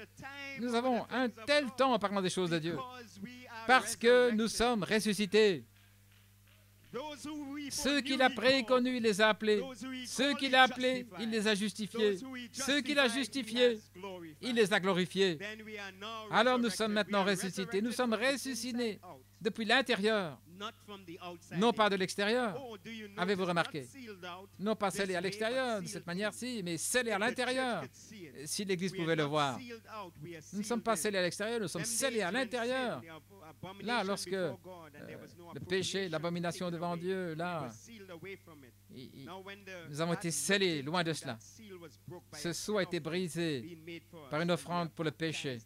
nous avons un tel temps en parlant des choses de Dieu parce que nous sommes ressuscités. Ceux qu'il a préconnus, il les a appelés. Ceux qu'il a appelés, il les a justifiés. Ceux qu'il a justifiés, il les a glorifiés. Alors nous sommes maintenant ressuscités. Nous sommes ressuscités depuis l'intérieur, non pas de l'extérieur. Avez-vous remarqué? Non pas scellés à l'extérieur de cette manière-ci, mais scellés à l'intérieur, si l'Église pouvait le voir. Nous ne sommes pas scellés à l'extérieur, nous sommes scellés à l'intérieur. Là, lorsque le péché, l'abomination devant Dieu, là, nous avons été scellés loin de cela. Ce sceau a été brisé par une offrande pour le péché.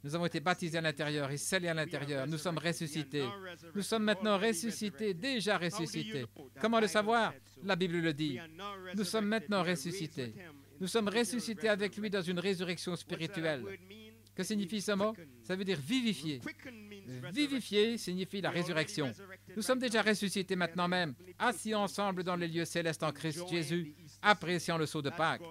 Nous avons été baptisés à l'intérieur et scellés à l'intérieur. Nous sommes ressuscités. Nous sommes maintenant ressuscités, déjà ressuscités. Comment le savoir? La Bible le dit. Nous sommes maintenant ressuscités. Nous sommes ressuscités avec lui dans une résurrection spirituelle. Que signifie ce mot? Ça veut dire vivifier. Vivifier signifie la résurrection. Nous sommes déjà ressuscités maintenant même, assis ensemble dans les lieux célestes en Christ Jésus, appréciant le sceau de Pâques.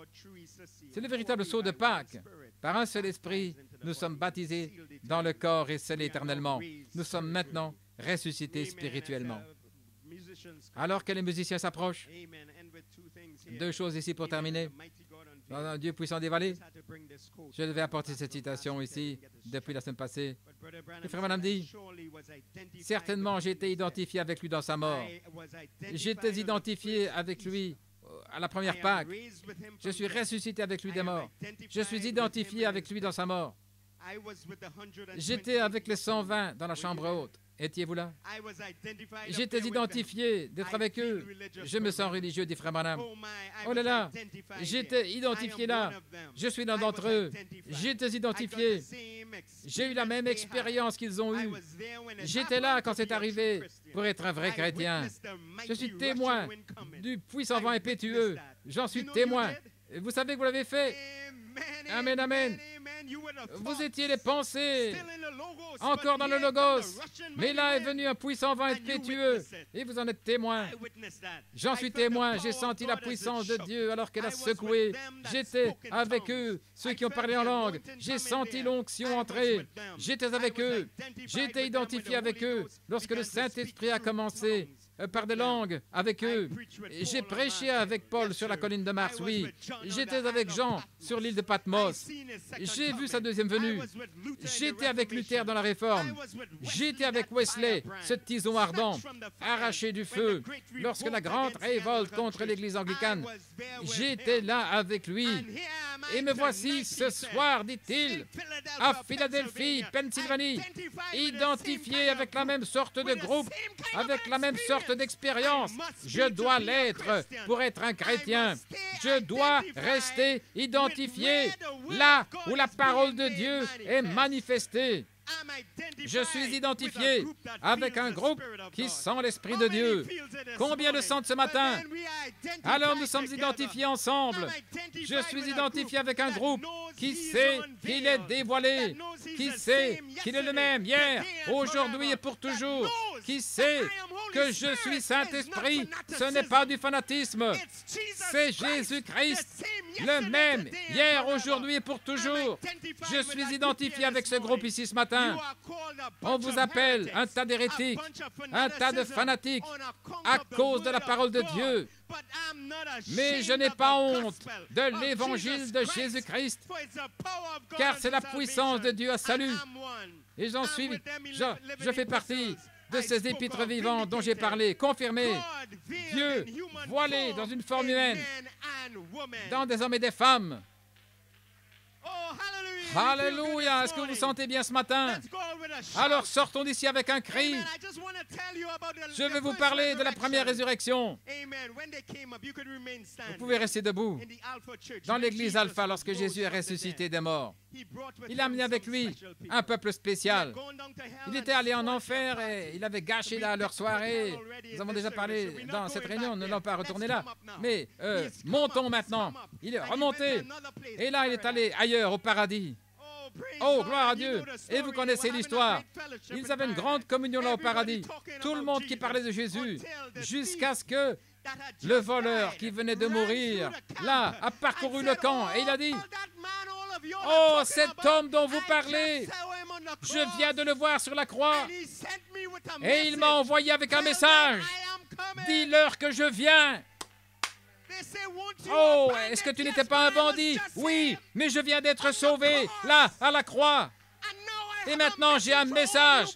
C'est le véritable sceau de Pâques. Par un seul esprit, nous sommes baptisés dans le corps et scellés éternellement. Nous sommes maintenant ressuscités spirituellement. Alors que les musiciens s'approchent, 2 choses ici pour terminer. Dans un Dieu puissant des vallées, je devais apporter cette citation ici depuis la semaine passée. Le frère Branham dit, certainement j'ai été identifié avec lui dans sa mort. J'étais identifié avec lui à la première Pâques. Je suis ressuscité avec lui des morts. Je suis identifié avec lui dans sa mort. J'étais avec les 120 dans la chambre haute. Étiez-vous là? J'étais identifié d'être avec eux. Je me sens religieux, dit Frère Branham. Oh là là, j'étais identifié là. Je suis l'un d'entre eux. J'étais identifié. J'ai eu la même expérience qu'ils ont eue. J'étais là quand c'est arrivé pour être un vrai chrétien. Je suis témoin du puissant vent impétueux. J'en suis témoin. Et vous savez que vous l'avez fait. Amen, amen. Vous étiez les pensées, encore dans le Logos, mais là est venu un puissant vent impétueux, et vous en êtes témoin. J'en suis témoin, j'ai senti la puissance de Dieu alors qu'elle a secoué. J'étais avec eux, ceux qui ont parlé en langue. J'ai senti l'onction entrer. J'étais avec eux. J'ai été identifié avec eux lorsque le Saint-Esprit a commencé par des langues avec eux. J'ai prêché avec Paul sur la colline de Mars, oui. J'étais avec Jean sur l'île de Patmos. J'ai vu sa deuxième venue. J'étais avec Luther dans la Réforme. J'étais avec Wesley, ce tison ardent, arraché du feu. Lorsque la grande révolte contre l'Église anglicane, j'étais là avec lui. Et me voici ce soir, dit-il, à Philadelphie, Pennsylvanie, identifié avec la même sorte de groupe, avec la même sorte d'expérience. Je dois l'être pour être un chrétien. Je dois rester identifié là où la parole de Dieu est manifestée. Je suis identifié avec un groupe qui sent l'Esprit de Dieu. Combien le sentent ce matin? Alors nous sommes identifiés ensemble. Je suis identifié avec un groupe qui sait qu'il est dévoilé, qui sait qu'il est le même hier, aujourd'hui et pour toujours, qui sait que je suis Saint-Esprit. Ce n'est pas du fanatisme, c'est Jésus-Christ le même, hier, aujourd'hui et pour toujours. Je suis identifié avec ce groupe ici ce matin. On vous appelle un tas d'hérétiques, un tas de fanatiques à cause de la parole de Dieu. Mais je n'ai pas honte de l'évangile de Jésus-Christ, car c'est la puissance de Dieu à salut. Et je fais partie de ces épîtres vivants dont j'ai parlé, confirmés. Dieu voilé dans une forme humaine, dans des hommes et des femmes. Alléluia! Est-ce que vous vous sentez bien ce matin? Alors sortons d'ici avec un cri. Je vais vous parler de la première résurrection. Vous pouvez rester debout. Dans l'église Alpha, lorsque Jésus est ressuscité des morts, il a amené avec lui un peuple spécial. Il était allé en enfer et il avait gâché leur soirée. Nous avons déjà parlé dans cette réunion, nous n'allons pas retourner là. Mais montons maintenant. Il est remonté. Et là, il est allé ailleurs, au paradis. Oh, gloire à Dieu! Et vous connaissez l'histoire. Ils avaient une grande communion là au paradis. Tout le monde qui parlait de Jésus, jusqu'à ce que le voleur qui venait de mourir, là, a parcouru le camp et il a dit, « Oh, cet homme dont vous parlez, je viens de le voir sur la croix et il m'a envoyé avec un message. Dis-leur que je viens. » Oh, est-ce que tu n'étais pas un bandit? Oui, mais je viens d'être sauvé, là, à la croix. Et maintenant, j'ai un message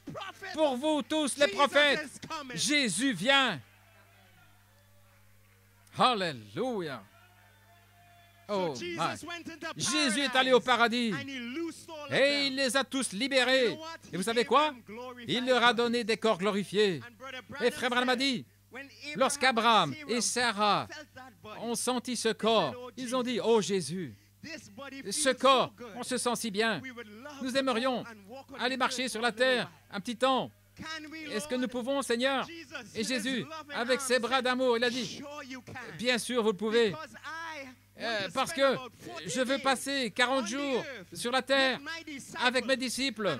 pour vous tous les prophètes. Jésus vient. Alléluia. Oh, Jésus est allé au paradis et il les a tous libérés. Et vous savez quoi? Il leur a donné des corps glorifiés. Et Frère Branham a dit, lorsqu'Abraham et Sarah ont senti ce corps, ils ont dit, « Oh Jésus, ce corps, on se sent si bien. Nous aimerions aller marcher sur la terre un petit temps. Est-ce que nous pouvons, Seigneur? » Et Jésus, avec ses bras d'amour, il a dit, « Bien sûr, vous le pouvez. Parce que je veux passer 40 jours sur la terre avec mes disciples.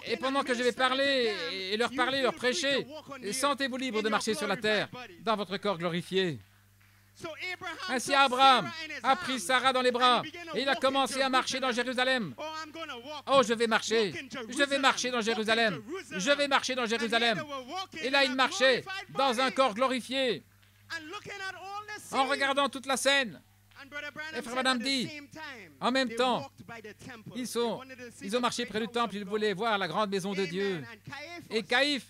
Et pendant que je vais parler et leur parler, leur prêcher, sentez-vous libre de marcher sur la terre dans votre corps glorifié. » Ainsi Abraham a pris Sarah dans les bras et il a commencé à marcher dans Jérusalem. Oh, je vais marcher dans Jérusalem, je vais marcher dans Jérusalem. Et là, il marchait dans un corps glorifié en regardant toute la scène. Et Frère Branham dit, en même temps, ils ont marché près du temple, ils voulaient voir la grande maison de Dieu. Et Caïphe,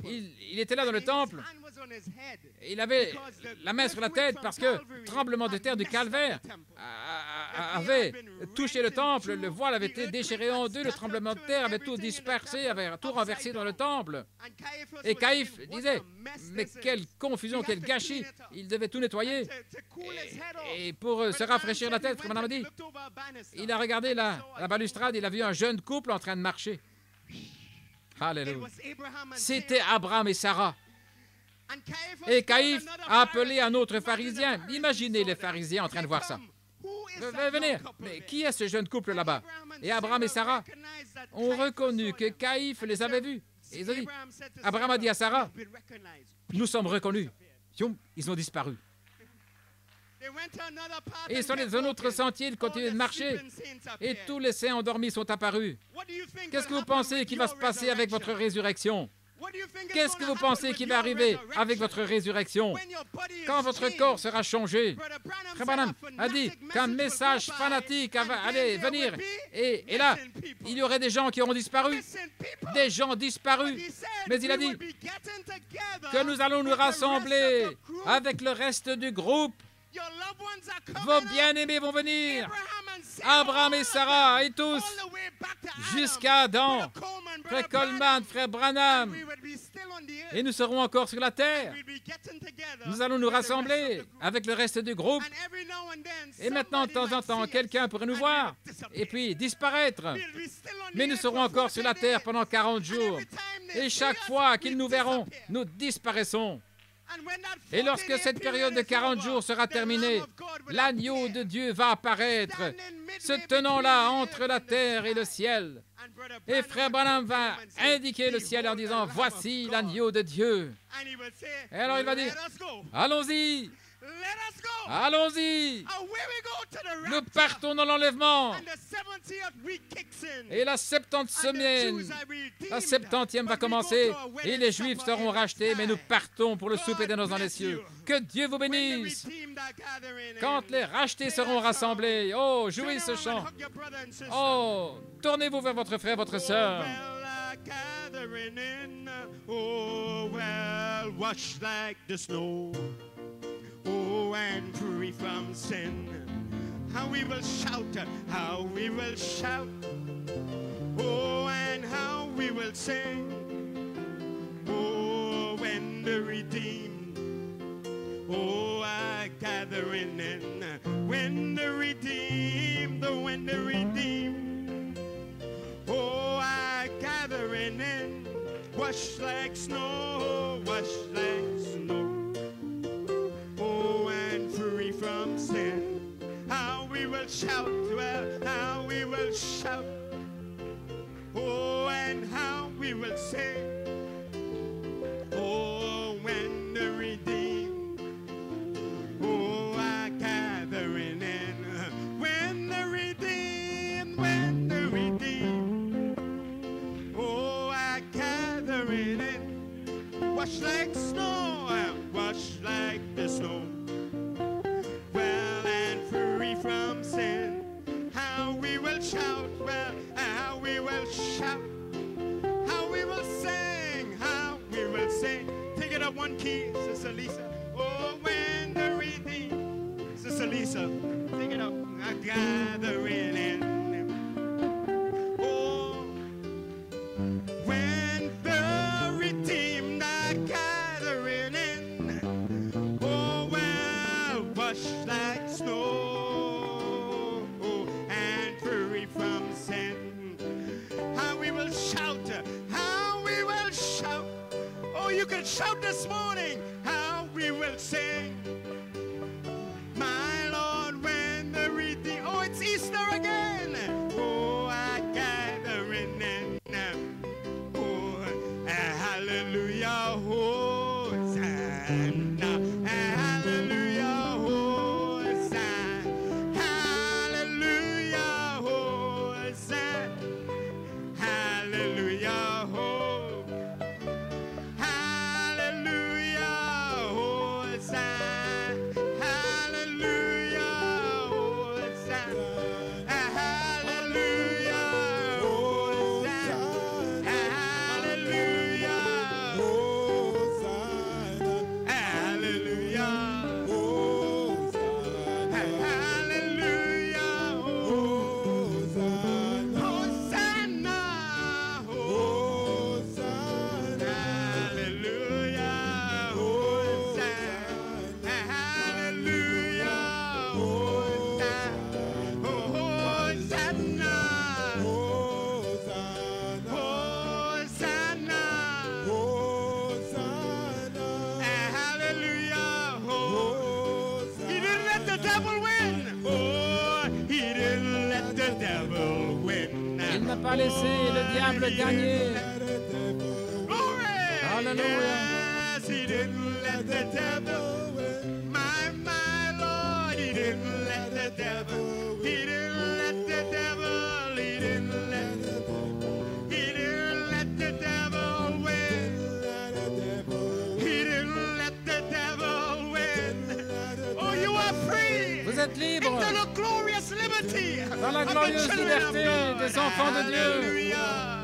il était là dans le temple. Il avait la main sur la tête parce que le tremblement de terre du calvaire avait touché le temple. Le voile avait été déchiré en deux. Le tremblement de terre avait tout dispersé, avait tout renversé dans le temple. Et Caïphe disait, mais quelle confusion, quel gâchis. Il devait tout nettoyer. Et pour se rafraîchir la tête, Frère Branham dit, il a regardé la balustrade, il a vu un jeune couple en train de marcher. Alléluia. C'était Abraham et Sarah. Et Caïphe a appelé un autre pharisien. Imaginez les pharisiens en train de voir ça. Venez, mais qui est ce jeune couple là-bas? Et Abraham et Sarah ont reconnu que Caïphe les avait vus. Et ils ont dit, Abraham a dit à Sarah, nous sommes reconnus. Ils ont disparu. Et ils sont allés dans un autre sentier, ils continuent de marcher. Et tous les saints endormis sont apparus. Qu'est-ce que vous pensez qui va se passer avec votre résurrection? Qu'est-ce que vous pensez qui va arriver avec votre résurrection? Quand votre corps sera changé? Frère Branham a dit qu'un message fanatique allait venir. Et là, il y aurait des gens qui auront disparu. Des gens disparus. Mais il a dit que nous allons nous rassembler avec le reste du groupe. Vos bien-aimés vont venir, Abraham et Sarah et tous, jusqu'à Adam, Frère Coleman, Frère Branham, et nous serons encore sur la terre. Nous allons nous rassembler avec le reste du groupe. Et maintenant, de temps en temps, quelqu'un pourrait nous voir et puis disparaître. Mais nous serons encore sur la terre pendant 40 jours. Et chaque fois qu'ils nous verront, nous disparaissons. Et lorsque cette période de 40 jours sera terminée, l'agneau de Dieu va apparaître, se tenant là entre la terre et le ciel. Et Frère Branham va indiquer le ciel en disant, voici l'agneau de Dieu. Et alors il va dire, allons-y. Allons-y. Nous partons dans l'enlèvement. Et la 70e va commencer. Et les Juifs seront rachetés, mais nous partons pour le souper des noces dans les cieux. Que Dieu vous bénisse. Quand les rachetés seront rassemblés, oh, jouez ce chant. Oh, tournez-vous vers votre frère, votre sœur. Oh, well, washed like the snow. Oh, and free from sin. How we will shout, how we will shout. Oh, and how we will sing. Oh, when the redeemed, oh, are gathering in. When the redeemed, oh, are gathering in. Washed like snow, washed like snow. Oh, and free from sin. How we will shout, well, how we will shout. Oh, and how we will sing. Oh, when the redeemed, oh, are gathering in. When the redeemed, oh, are gathering in. Wash like snow, wash like the snow. Well, and free from sin. How we will shout, well, how we will shout. How we will sing, how we will sing. Take it up one key, Sister Lisa. Oh, when the redeemed, Sister Lisa, take it up. I gathering in. Oh, when the redeemed are gathering in. Oh, well, washed like snow, and free from sin. How we will shout, how we will shout. Oh, you can shout this morning. How we will sing. My Lord, when the redeemed. Oh, it's Easter again. Oh, I gathering in. Oh, hallelujah, Hosanna. Hallelujah, Hosanna. Hallelujah, Hosanna. Hallelujah, Hosanna. Hallelujah, Hosanna. Hallelujah, Hosanna. Hallelujah, Hosanna. Hallelujah, hallelujah, hallelujah, Hosanna, hallelujah, Hosanna, hallelujah, Hosanna, Hosanna, hallelujah, he didn't let the devil win. Oh, he didn't let the devil win. Il n'a pas laissé le diable gagner. Glory. Hallelujah. Yes, he didn't let the devil win. My Lord, he didn't let the devil. He didn't let the devil. He didn't let the devil. He didn't let the devil win. He didn't let the devil win. Oh, you are free. Vous êtes libres Into the glorious liberty dans la of the glorieuse children of liberté God. des enfants de Dieu. Hallelujah.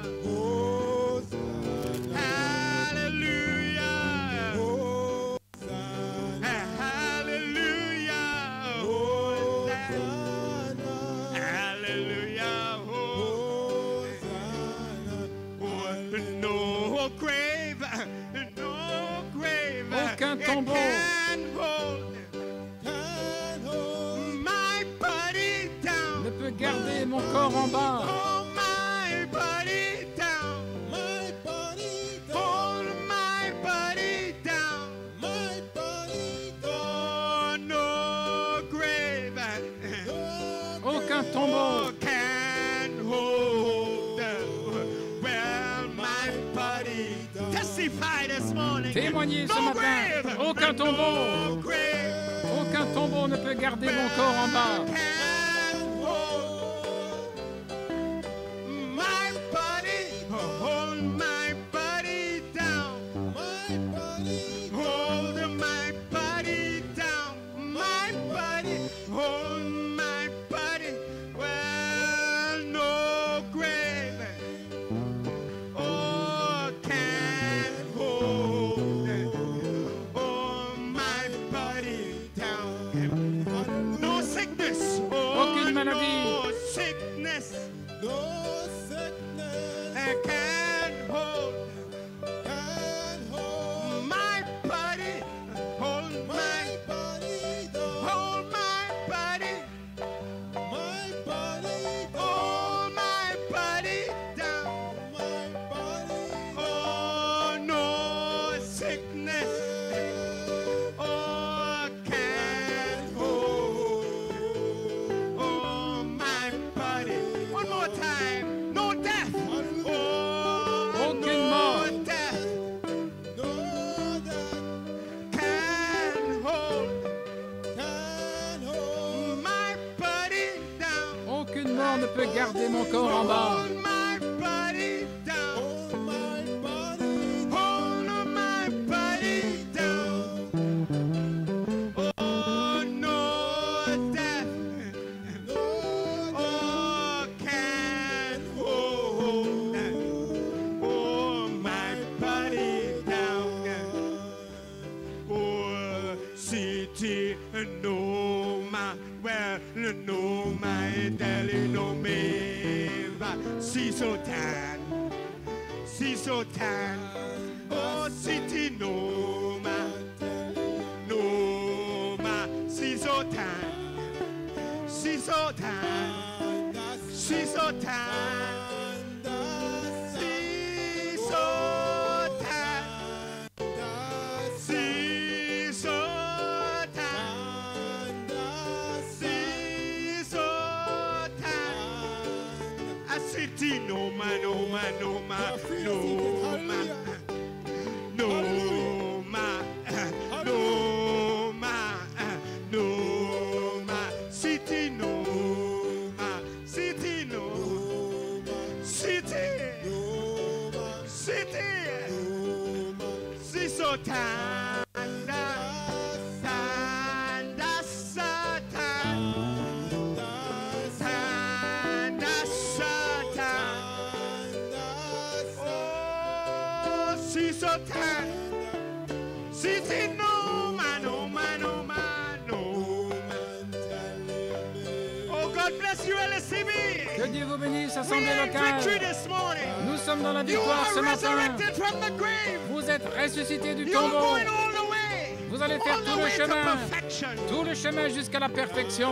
Hallelujah. Hallelujah. No grave, Aucun tombeau can hold my body down. ne peut garder mon corps en bas. Hold my body down. Hold my body down. Oh, no grave. Aucun tombeau Can hold. Well, my body. Testify this morning. Témoignez ce No matin. grave. Aucun tombeau. No grave. tombeau ne peut garder mon corps en bas. Can't hold my body, hold my body down. Hold my body down, my body, hold my body. Well, no grave, oh, can't hold, oh, my body down. No sickness, oh, Aucune maladie. no sickness, I can't hold. My body, hold my body, hold my body, hold my body down. Oh, no sickness, oh, can't hold. Oh, my body. One more time, no death. Oh, Aucune no mort. death. Can't hold my body down. Aucune mort ne peut garder mon corps en bas. Hold my body down. Hold my body down. Oh, no death. Oh, can't hold. Oh, my body down. Oh, city, no, my, well, no, my deli, no, me, see so tan, see so tan. Oh, city, no, my, see so tan, see so tan, see so tan. See so tan. See so tan. See so tan. A city, no man, no man, no man, no man, no man, no man, no man. City, no man, city, no, city, city. See so tan. City, no man, no man, no man, no man. Oh, God bless you, LSCB. Que Dieu vous bénisse, We assemblée are in victory locale. this morning. Nous sommes dans la You victoire ce are matin. resurrected from the grave. Vous êtes ressuscités du You're tombeau. going all the way. Vous allez faire All tout the le way to chemin. perfection. Tout le chemin jusqu'à la perfection.